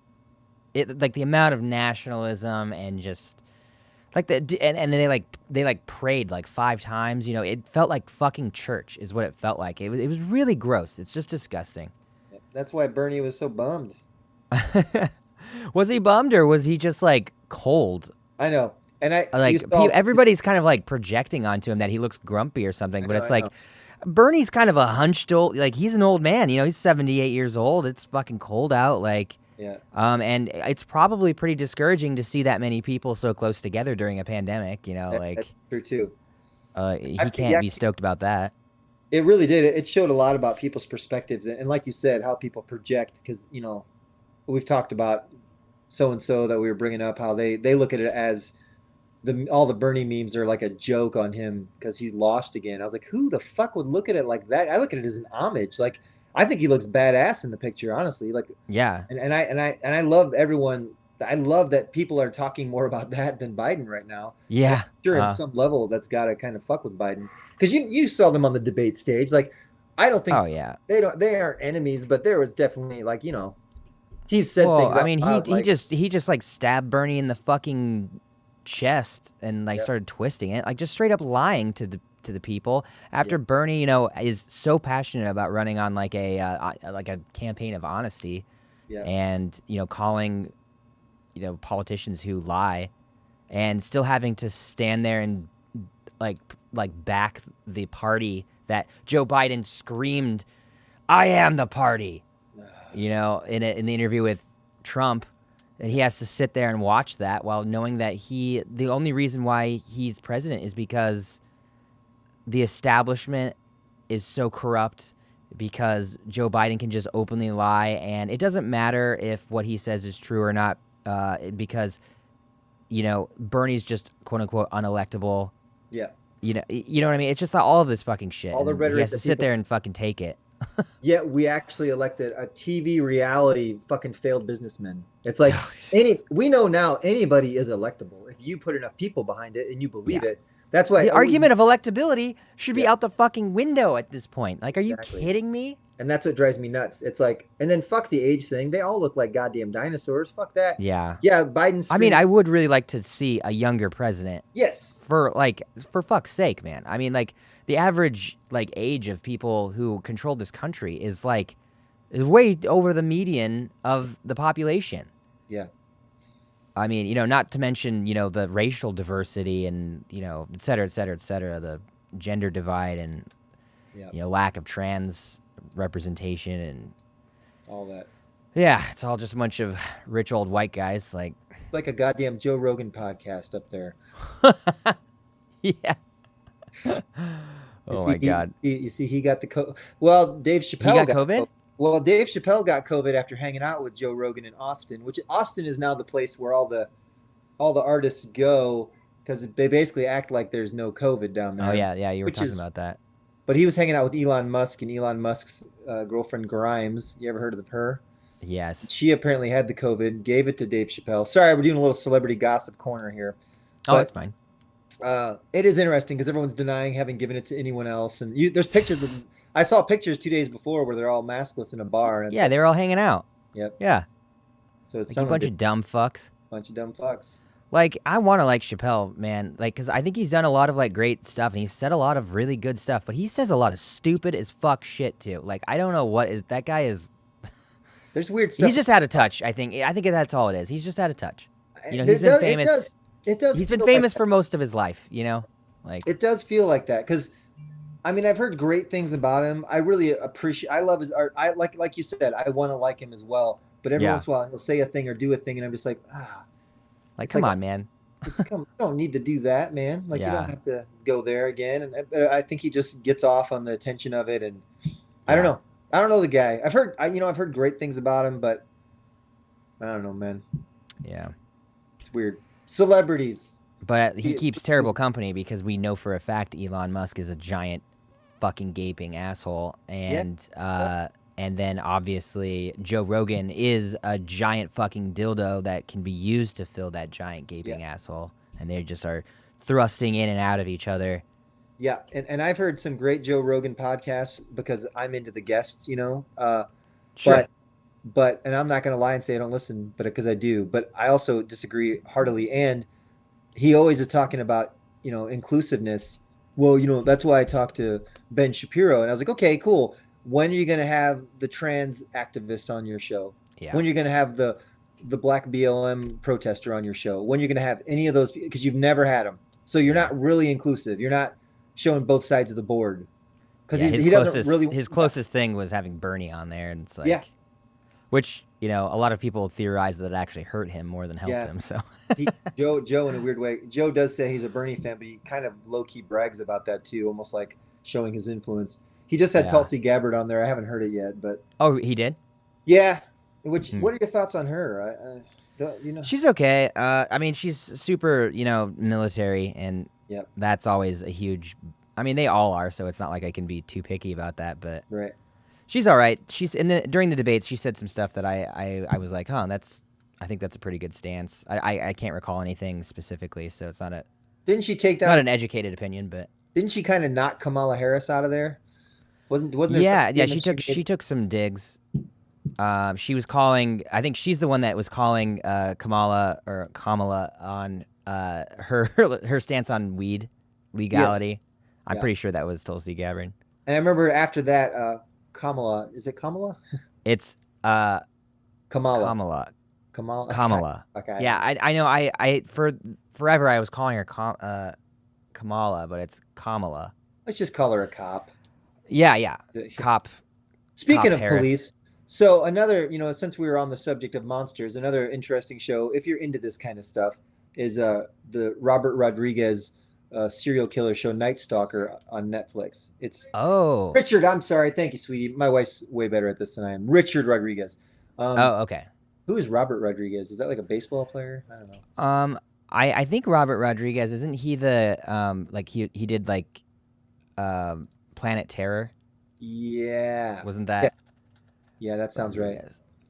like the amount of nationalism and just like and then they prayed like 5 times, it felt like fucking church is what it felt like. It was really gross. It's just disgusting. That's why Bernie was so bummed. Was he bummed or was he just like cold? I know. And everybody's kind of like projecting onto him that he looks grumpy or something, but it's like Bernie's kind of a hunched old, like he's an old man, he's 78 years old. It's fucking cold out. Like, and it's probably pretty discouraging to see that many people so close together during a pandemic, That's true too. He can't be stoked about that. It really did. It showed a lot about people's perspectives. And like you said, how people project, because, we've talked about so-and-so that we were bringing up, how they look at it as all the Bernie memes are like a joke on him because he's lost again. I was like, who the fuck would look at it like that? I look at it as an homage. Like, I think he looks badass in the picture, honestly. Like, yeah. And I love everyone. I love that people are talking more about that than Biden right now. Yeah. I'm sure at some level that's got to kind of fuck with Biden, because you saw them on the debate stage. Like, I don't think they aren't enemies, but there was definitely like, he's said things. I mean, he just like stabbed Bernie in the fucking chest and like started twisting it, like just straight up lying to the people after Bernie, is so passionate about running on like a campaign of honesty, and calling politicians who lie, and still having to stand there and like back the party that Joe Biden screamed, "I am the party," in the interview with Trump. And he has to sit there and watch that while knowing that the only reason why he's president is because the establishment is so corrupt, because Joe Biden can just openly lie, and it doesn't matter if what he says is true or not, because Bernie's just quote unquote unelectable. Yeah. You know what I mean? It's just all of this fucking shit. All the rhetoric. He has to sit there and fucking take it. Yeah, we actually elected a TV reality fucking failed businessman. It's like we know now anybody is electable if you put enough people behind it and you believe it. That's why the argument of electability should be out the fucking window at this point. Like, are you kidding me? And that's what drives me nuts. It's like, and then fuck the age thing. They all look like goddamn dinosaurs. Fuck that. Yeah. Yeah, Biden's. I mean, I would really like to see a younger president. Yes. For fuck's sake, man. I mean, like, the average like age of people who control this country is way over the median of the population. Yeah. I mean, not to mention, the racial diversity and, et cetera, et cetera, et cetera, the gender divide and, lack of trans representation and all that. Yeah, it's all just a bunch of rich old white guys. Like a goddamn Joe Rogan podcast up there. Yeah. Oh, my God. You see, he got the COVID. Well, Dave Chappelle got COVID? Well, Dave Chappelle got COVID after hanging out with Joe Rogan in Austin, which Austin is now the place where all the all the artists go because they basically act like there's no COVID down Oh there, yeah, you were which talking is. about that. But he was hanging out with Elon Musk and Elon Musk's girlfriend Grimes. You ever heard of her? Yes. She apparently had the COVID, gave it to Dave Chappelle. Sorry, we're doing a little celebrity gossip corner here, Oh, it's but fine. it is interesting because everyone's denying having given it to anyone else. And there's pictures of. I saw pictures 2 days before where they're all maskless in a bar, and it's Yeah, like, they were all hanging out. yep. Yeah, So it's like you someone bunch did of dumb fucks. a bunch of dumb fucks. Like I want to like Chappelle, man. Like, cause I think he's done a lot of like great stuff, and he's said a lot of really good stuff. But he says a lot of stupid as fuck shit too. Like I don't know what is that guy is. There's weird stuff. He's just out of touch. I think that's all it is. He's just out of touch. You know, There he's been does- famous. It does. He's been feel like famous that. for most of his life. You know, like It does feel like that because, I mean, I've heard great things about him. I really appreciate. I love his art. I like you said. I want to like him as well. But every Yeah. once in a while, he'll say a thing or do a thing, and I'm just like, It's come like- on, man. you don't need to do that, man. Like you Yeah. don't have to go there again. And I think he just gets off on the attention of it. And I don't Yeah. know. I don't know the guy. I've heard great things about him, but I don't know, man. Yeah. It's weird. Celebrities. But he He- keeps terrible company because we know for a fact Elon Musk is a giant fucking gaping asshole, and then obviously Joe Rogan is a giant fucking dildo that can be used to fill that giant gaping asshole, and they just are thrusting in and out of each other. Yeah, and I've heard some great Joe Rogan podcasts because I'm into the guests, Sure. But and I'm not going to lie and say I don't listen, but because I do. But I also disagree heartily. And he always is talking about inclusiveness. Well, that's why I talked to Ben Shapiro, and I was like, okay, cool. When are you going to have the trans activists on your show? Yeah. When you're going to have the black BLM protester on your show? When you're going to have any of those? Because you've never had them, so you're not really inclusive. You're not showing both sides of the board. Because Yeah, he doesn't really. his closest thing was having Bernie on there, and it's like, which a lot of people theorize that it actually hurt him more than helped him. So Joe in a weird way. Joe does say he's a Bernie fan, but he kind of low key brags about that too, almost like showing his influence. He just had Tulsi Gabbard on there. I haven't heard it yet, but oh, he did. Yeah. What are your thoughts on her? She's okay. I mean, she's super, military, and that's always a huge. I mean, they all are, so it's not like I can be too picky about that. But right. She's all right. She's during the debates. She said some stuff that I was like, huh, I think that's a pretty good stance. I can't recall anything specifically, so it's not a. Didn't she take down? Not an educated opinion, but. Didn't she kind of knock Kamala Harris out of there? Wasn't there? Yeah. She took some digs. She was calling. I think she's the one that was calling Kamala on her stance on weed legality. Yes. I'm pretty sure that was Tulsi Gabbard. And I remember after that, Kamala. Is it Kamala? It's Kamala. Kamala. Kamala. Okay. Yeah, I know. I for forever I was calling her Kamala, but it's Kamala. Let's just call her a cop. Yeah. Cop. Speaking of Harris. police, so another, since we were on the subject of monsters, another interesting show, if you're into this kind of stuff, is the Robert Rodriguez serial killer show, Night Stalker, on Netflix. It's Richard. I'm sorry. Thank you, sweetie. My wife's way better at this than I am. Richard Rodriguez. Okay. Who is Robert Rodriguez? Is that like a baseball player? I don't know. I think Robert Rodriguez, isn't he the like he did like Planet Terror? Yeah. Wasn't that? Yeah, that sounds right.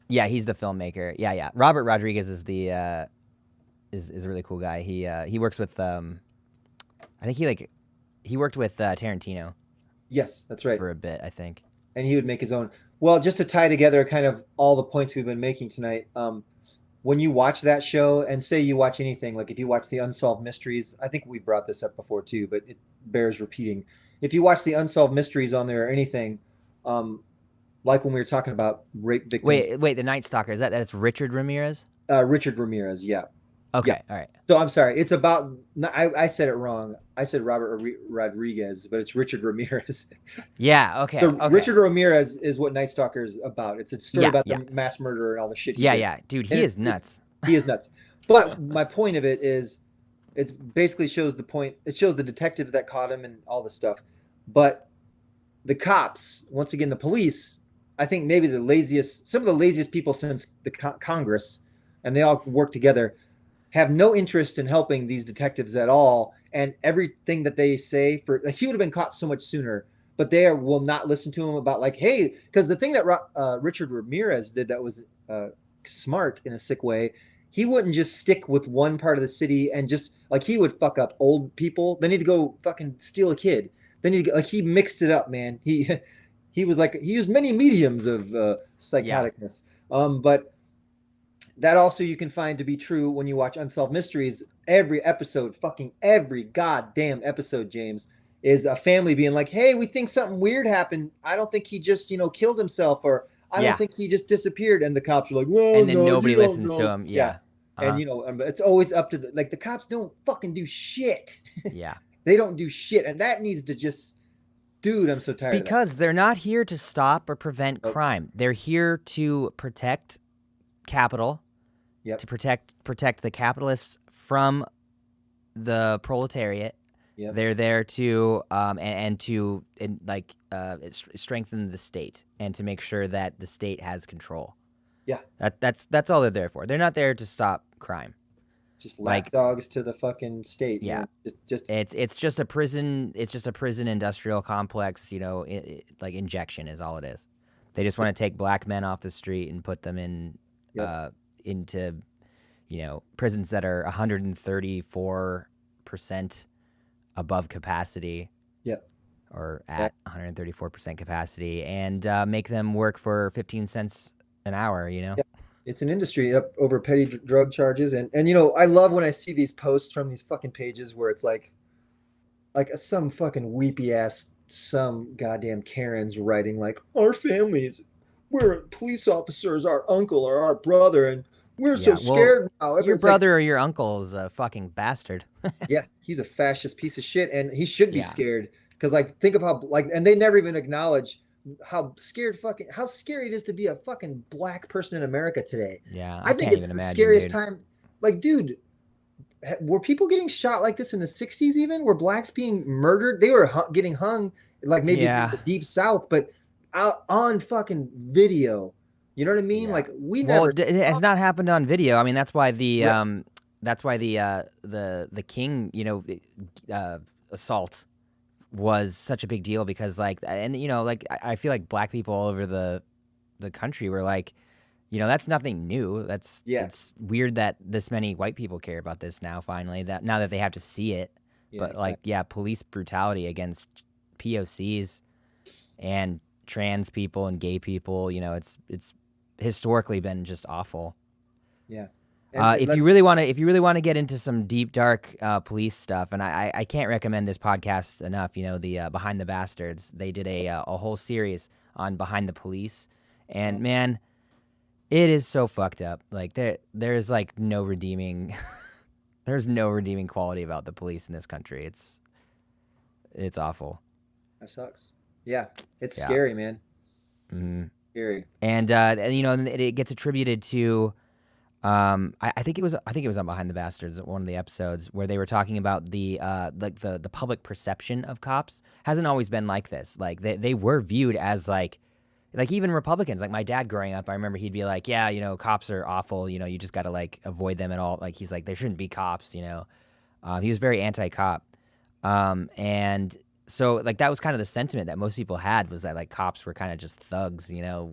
Yeah, he's the filmmaker. Yeah. Robert Rodriguez is the is a really cool guy. He works with I think he worked with Tarantino. Yes, that's right. For a bit, I think. And he would make his own. Well, just to tie together kind of all the points we've been making tonight, when you watch that show, and say you watch anything, like if you watch the Unsolved Mysteries, I think we brought this up before too, but it bears repeating. If you watch the Unsolved Mysteries on there or anything, like when we were talking about rape victims. Wait, the Night Stalker, that's Richard Ramirez? Richard Ramirez, yeah. Okay, yeah. All right. So I'm sorry. It's about. I said it wrong. I said Robert Rodriguez, but it's Richard Ramirez. Yeah. Okay. Okay. Richard Ramirez is what Night Stalker is about. It's a story about the mass murder and all the shit. Yeah. Dude, he is nuts. He is nuts. But my point of it is, it basically shows the point. It shows the detectives that caught him and all this stuff. But the cops, once again, the police, I think maybe some of the laziest people since the Congress, and they all work together. have no interest in helping these detectives at all, and everything that they say for like he would have been caught so much sooner, but will not listen to him about like, hey, because the thing that Richard Ramirez did that was smart in a sick way, he wouldn't just stick with one part of the city and just like he would fuck up old people. They need to go fucking steal a kid. They need to like he mixed it up, man. He was like he used many mediums of psychoticness. But that also you can find to be true when you watch Unsolved Mysteries. Every episode, fucking every goddamn episode, James, is a family being like, hey, we think something weird happened. I don't think he just, killed himself, or I don't think he just disappeared. And the cops are like, well, and then no, nobody you don't listens to know. him. Yeah. And it's always up to the cops don't fucking do shit. Yeah. They don't do shit. And that needs to just, dude, I'm so tired of that. Because they're not here to stop or prevent crime. They're here to protect capital, to protect the capitalists from the proletariat. Yep. They're there to strengthen the state and to make sure that the state has control. Yeah, that's all they're there for. They're not there to stop crime. Just lapdogs to the fucking state. Yeah, just it's just a prison. It's just a prison industrial complex. Like injection is all it is. They just want to take black men off the street and put them in into prisons that are 134% above capacity. Yep. Or at 134% capacity, and make them work for 15 cents an hour. Yep. It's an industry up over petty drug charges, and I love when I see these posts from these fucking pages where it's like some fucking weepy ass some goddamn Karen's writing like, our families, we're police officers, our uncle or our brother, and we're so scared now. Your brother or your uncle is a fucking bastard. Yeah, he's a fascist piece of shit, and he should be scared because think of how and they never even acknowledge how scary it is to be a fucking black person in America today. Yeah, I think it's the scariest time. Like, dude, were people getting shot like this in the 60s even? Were blacks being murdered? They were getting hung like maybe in the deep south, but out on fucking video. You know what I mean? Yeah. Like it has not happened on video. I mean, that's why the King, assault was such a big deal because I feel like black people all over the country were like, that's nothing new. It's weird that this many white people care about this now finally, that now that they have to see it. Yeah, but police brutality against POCs and trans people and gay people, it's historically been just awful. Yeah. If you really want to get into some deep dark police stuff, and I can't recommend this podcast enough. The Behind the Bastards, they did a whole series on Behind the Police, and man, it is so fucked up. Like there's like no redeeming, there's no redeeming quality about the police in this country. It's awful. That sucks. Yeah, it's scary, man. Mm-hmm. Scary. And it gets attributed to. I think it was on Behind the Bastards, one of the episodes where they were talking about the public perception of cops hasn't always been like this. Like they were viewed as like even Republicans, like my dad growing up, I remember he'd be like, yeah, cops are awful. You just got to like avoid them at all. Like he's like, there shouldn't be cops, He was very anti-cop. And so like that was kind of the sentiment that most people had, was that like cops were kind of just thugs, it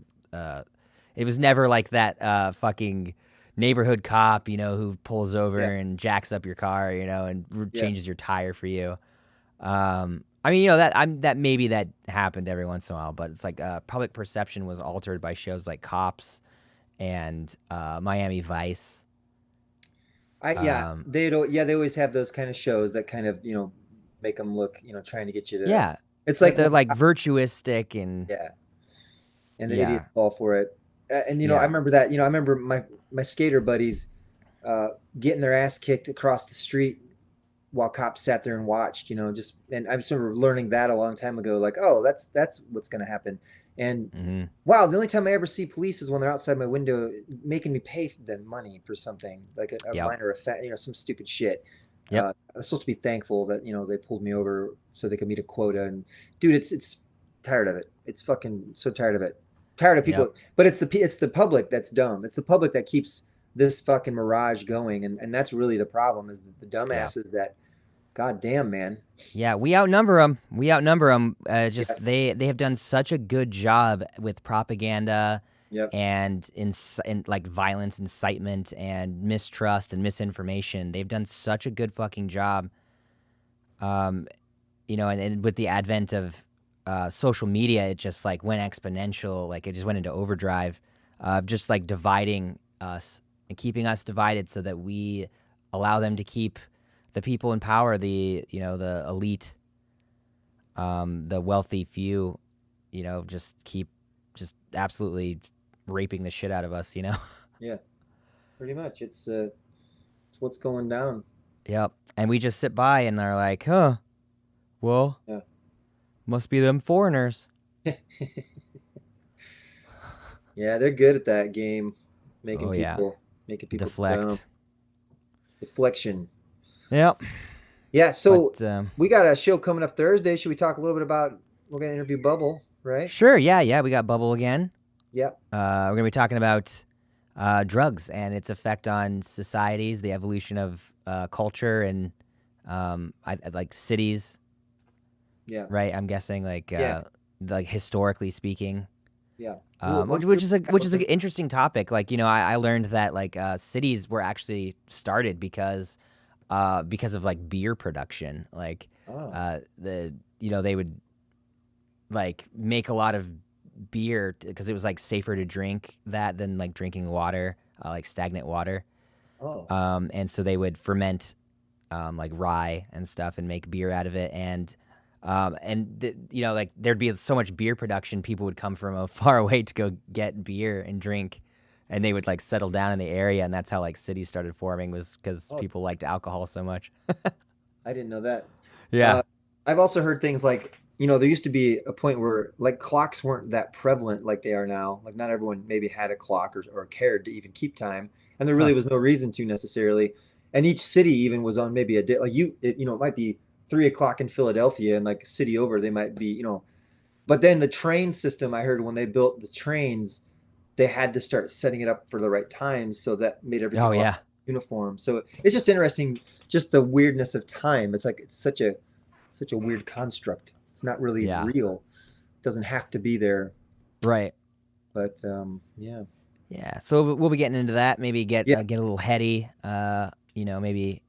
was never like that fucking neighborhood cop, who pulls over and jacks up your car, and changes your tire for you. I mean, that maybe that happened every once in a while, but it's like public perception was altered by shows like Cops and Miami Vice. They always have those kind of shows that kind of make them look trying to get you to it's like they're like virtuistic and and the idiots fall for it. And I remember that. I remember my skater buddies getting their ass kicked across the street while cops sat there and watched. And I just remember learning that a long time ago. Like, oh, that's what's going to happen. And wow, the only time I ever see police is when they're outside my window making me pay them money for something like a minor offense, some stupid shit. I'm supposed to be thankful that they pulled me over so they could meet a quota. And dude, it's tired of it. It's fucking so tired of it. Tired of people, but it's the public that's dumb. It's the public that keeps this fucking mirage going, and that's really the problem is the Yeah. dumbasses that, god damn, man. Yeah, we outnumber them. We outnumber them. Yeah. Just they have done such a good job with propaganda Yep. and in like violence, incitement, and mistrust and misinformation. They've done such a good fucking job. Um, and with the advent of social media, it just like went exponential. Like it just went into overdrive of just like dividing us and keeping us divided, so that we allow them to keep the people in power, the elite, the wealthy few, just keep just absolutely raping the shit out of us. Yeah. Pretty much. It's what's going down. Yep. And we just sit by and are like, huh, well, Yeah. must be them foreigners. Yeah, they're good at that game, making Oh yeah, making people dumb. deflect. Deflection. Yep. Yeah, so But we got a show coming up Thursday. Should we talk a little bit about? We're gonna interview Bubble, right? sure, yeah, we got Bubble again. Yep. We're gonna be talking about drugs and its effect on societies, the evolution of culture, and like cities, Yeah. right? I'm guessing Yeah. like historically speaking. Yeah. Which is an interesting topic. Like I learned that like cities were actually started because of like beer production. Like Oh. they would like make a lot of beer because it was like safer to drink that than like drinking water, like stagnant water. Oh. And so they would ferment like rye and stuff and make beer out of it. Like there'd be so much beer production, people would come from a far away to go get beer and drink, and they would like settle down in the area, and that's how like cities started forming, was because Oh. people liked alcohol so much. I didn't know that. Yeah. I've also heard things like, there used to be a point where like clocks weren't that prevalent like they are now. Like not everyone maybe had a clock or cared to even keep time, and there really Huh. was no reason to necessarily. And each city even was on maybe a day. Like it might be 3 o'clock in Philadelphia, and like a city over, they might be. But then the train system, I heard when they built the trains, they had to start setting it up for the right times, so that made everything Oh a lot yeah. uniform. So it's just interesting, just the weirdness of time. It's like it's such a weird construct. It's not really Yeah. real. It doesn't have to be there. Right. But yeah. Yeah. So we'll be getting into that. Maybe get Yeah. a little heady. Maybe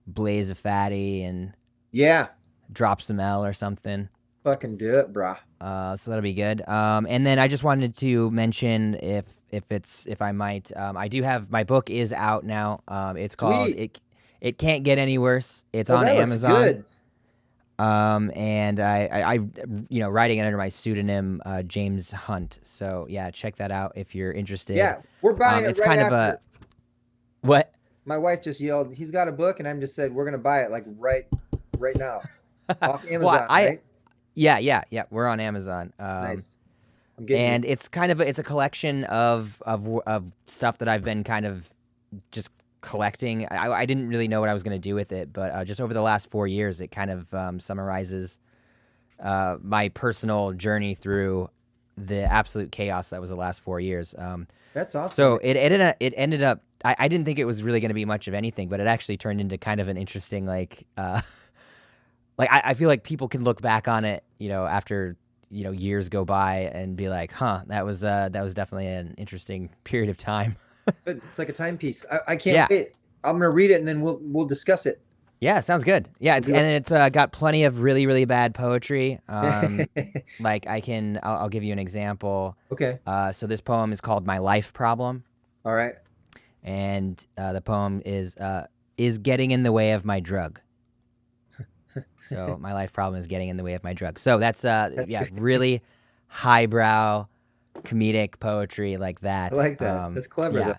blaze a fatty and Yeah. drop some L or something. Fucking do it, brah. So that'll be good. And then I just wanted to mention, if I might, I do have, my book is out now. It's called Sweet. It Can't Get Any Worse. It's Oh, on that looks Amazon. good. And I writing it under my pseudonym, James Hunt. So yeah, check that out if you're interested. Yeah. We're buying it It's right kind after. of a what? My wife just yelled, he's got a book, and I'm just said we're gonna buy it like right now. Off Amazon, Well, right? Yeah. We're on Amazon. Nice. I'm getting And it's kind of it's a collection of stuff that I've been kind of just collecting. I didn't really know what I was going to do with it, but just over the last 4 years, it kind of summarizes my personal journey through the absolute chaos that was the last 4 years. That's awesome. So it ended up. I didn't think it was really going to be much of anything, but it actually turned into kind of an interesting like. Like I feel like people can look back on it, after years go by and be like, huh, that was definitely an interesting period of time. Good. It's like a timepiece. I can't Yeah. wait. I'm gonna read it, and then we'll discuss it. Yeah, sounds good. Yeah, and it's got plenty of really, really bad poetry. Like I'll give you an example. Okay. So this poem is called "My Life Problem," All right. and the poem is getting in the way of my drug. So my life problem is getting in the way of my drug. So that's really highbrow comedic poetry like that. I like that. That's clever. Yeah.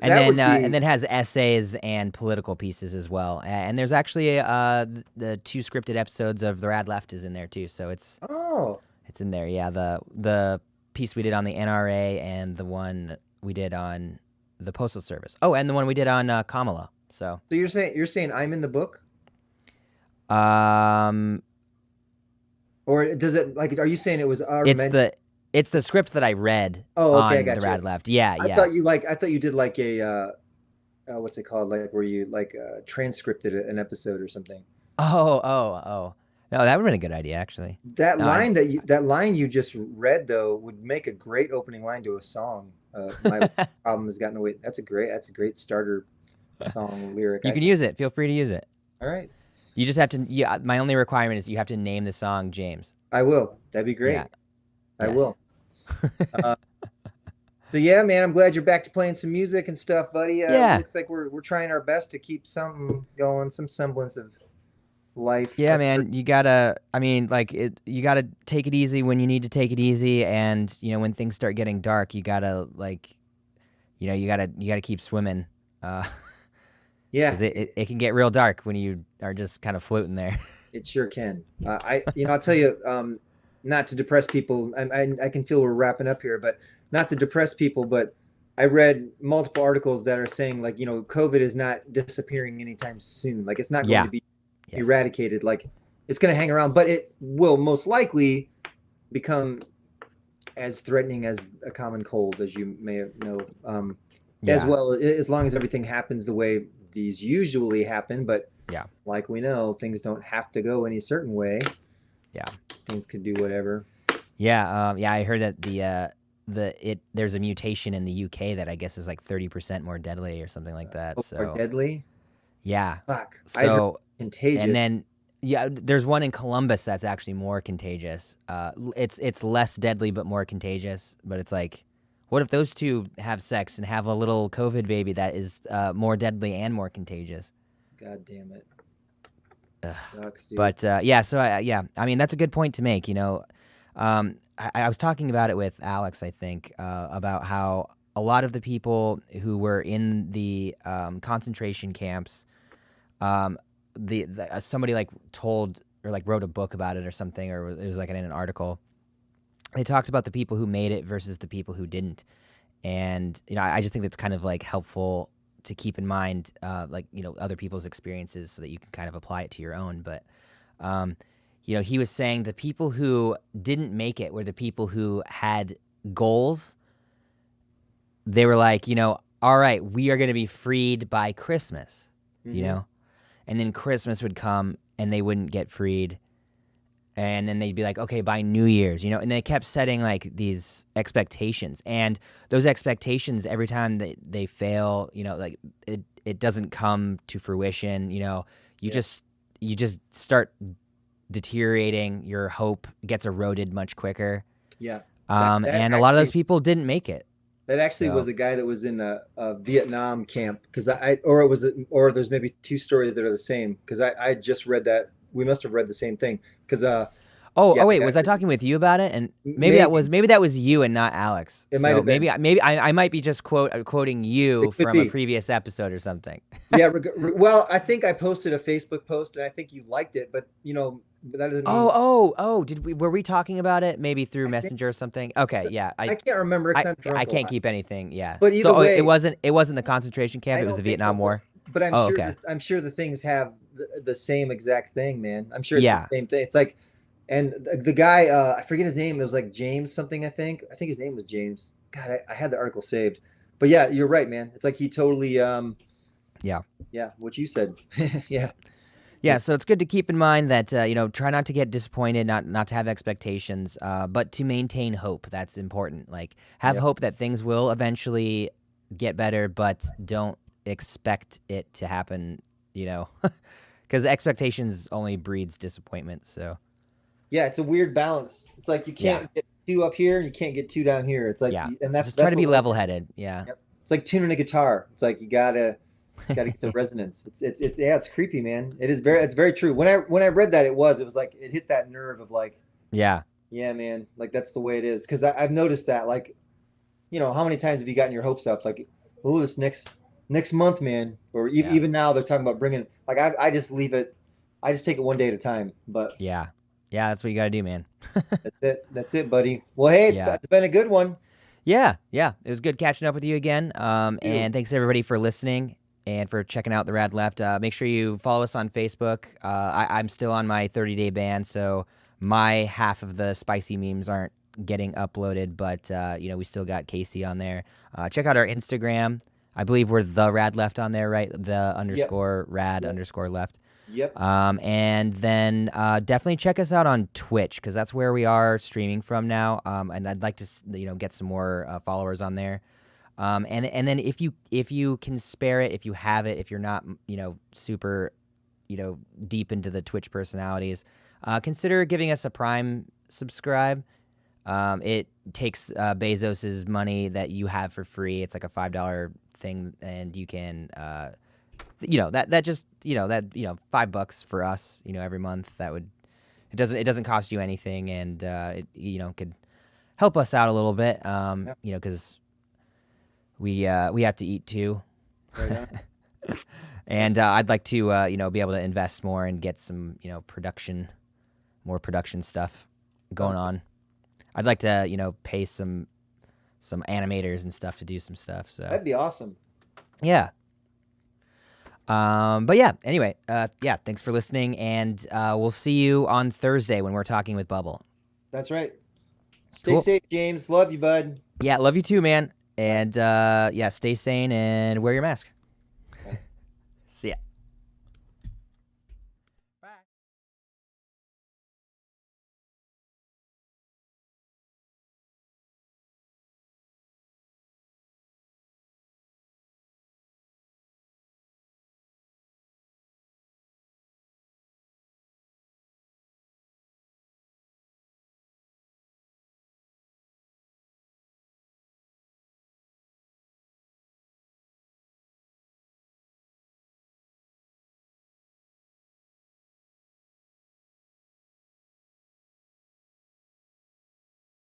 And then has essays and political pieces as well. And there's actually the 2 scripted episodes of The Rad Left is in there too. So it's in there. Yeah, the piece we did on the NRA and the one we did on the Postal Service. Oh, and the one we did on Kamala. So you're saying I'm in the book? Or does it, like, are you saying it was our it's It's the script that I read Oh, okay, I on got the you. Rad Left. Yeah, I yeah. thought you did like a what's it called? Like where you like transcripted an episode or something. Oh. No, that would have been a good idea, actually. That No, I, line that line you just read though would make a great opening line to a song. My problem has gotten away. That's a great starter song lyric, you I can think. use it. Feel free to use it. All right, You just have to. Yeah, my only requirement is you have to name the song James. I will. That'd be Yeah. great. I Yes. will. Uh, so yeah, man, I'm glad you're back to playing some music and stuff, buddy. Yeah. Looks like we're trying our best to keep something going, some semblance of life. Yeah, man. You gotta. I mean, like it. You gotta take it easy when you need to take it easy, and when things start getting dark, you gotta you gotta keep swimming. Yeah, Because it can get real dark when you are just kind of floating there. it sure can. I'll tell you, not to depress people. I can feel we're wrapping up here, but not to depress people. But I read multiple articles that are saying like, COVID is not disappearing anytime soon. Like it's not going Yeah. to be Yes. eradicated. Like it's going to hang around, but it will most likely become as threatening as a common cold, as you may know. As Yeah. well, as long as everything happens the way these usually happen. But Yeah. like we know, things don't have to go any certain way. Yeah. Things could do whatever. Yeah. Yeah. I heard that there's a mutation in the UK that I guess is like 30% more deadly or something like that. Are So deadly. yeah. Fuck. I heard So contagious. and then there's one in Columbus that's actually more contagious. It's less deadly but more contagious. But it's like, what if those two have sex and have a little COVID baby that is more deadly and more contagious? God damn it. Ugh. Sucks, dude. But yeah, so I mean that's a good point to make. I was talking about it with Alex, I think, about how a lot of the people who were in the concentration camps, somebody like told or like wrote a book about it or something, or it was like in an article. They talked about the people who made it versus the people who didn't, and I just think that's kind of like helpful to keep in mind, other people's experiences so that you can kind of apply it to your own. But he was saying the people who didn't make it were the people who had goals. They were like, all right, we are going to be freed by Christmas, Mhm. and then Christmas would come and they wouldn't get freed. And then they'd be like, okay, by New Year's, and they kept setting like these expectations, and those expectations every time they fail, like it doesn't come to fruition. You Yeah. just start deteriorating. Your hope gets eroded much quicker. Yeah. And a lot of those people didn't make it. That actually So- was a guy that was in a Vietnam camp because or there's maybe two stories that are the same because I just read that. We must have read the same thing because Oh, Yeah, wait, yeah. was I talking with you about it? And maybe Maybe. that was you and not Alex. It might So have been. maybe I might be just quoting you It could from a be. previous episode or something. yeah. Well, I think I posted a Facebook post and I think you liked it, but but that doesn't mean Oh! Were we talking about it? Maybe through I think- Messenger or something? Okay, yeah. I can't remember because I, I'm drunk. I a can't lot. keep anything. Yeah. But either so way- it wasn't the concentration camp. I It was don't the think so, Vietnam War. But I'm Oh, sure okay. I'm sure the things have the same exact thing, man. I'm sure it's Yeah. the same thing. It's like, and the guy, I forget his name. It was like James something, I think. I think his name was James. God, I had the article saved. But yeah, you're right, man. It's like he totally, Yeah. what you said. Yeah. Yeah, so it's good to keep in mind that try not to get disappointed, not to have expectations, but to maintain hope. That's important. Like have Yep. hope that things will eventually get better, but don't expect it to happen. Because expectations only breeds disappointment. So Yeah, it's a weird balance. It's like you can't get too up here and you can't get too down here. It's like, Yeah. and that's just try to what be life is. level-headed. Yeah. Yep. It's like tuning a guitar. It's like you gotta get the resonance. It's creepy, man. It's very true. When I read that, it was like it hit that nerve of like, Yeah. yeah, man, like that's the way it is. Because I've noticed that, like, how many times have you gotten your hopes up? Like, oh, this next month, man, or Yeah. even now they're talking about bringing. Like, I just leave it. I just take it one day at a time. But Yeah. Yeah, that's what you got to do, man. that's it, buddy. Well, hey, Yeah. it's been a good one. Yeah. It was good catching up with you again. And thanks everybody for listening and for checking out the Rad Left. Make sure you follow us on Facebook. I'm still on my 30-day ban, so my half of the spicy memes aren't getting uploaded, but we still got Casey on there. Check out our Instagram. I believe we're the Rad Left on there, right? The underscore rad underscore left. Yep. And then definitely check us out on Twitch, because that's where we are streaming from now. And I'd like to get some more followers on there. And then if you can spare it, if you have it, if you're not super deep into the Twitch personalities, consider giving us a Prime subscribe. It takes Bezos's money that you have for free. It's like a $5 thing, and you can that just $5 for us every month. It doesn't cost you anything, and it could help us out a little bit, because we have to eat too. Right on. And I'd like to be able to invest more and get some more production stuff going on. I'd like to pay some animators and stuff to do some stuff. So That'd be awesome. yeah. But yeah, anyway, thanks for listening, and we'll see you on Thursday when we're talking with Bubble. That's right. Stay Cool. safe, James. Love you, bud. Yeah, love you too, man. And stay sane and wear your mask.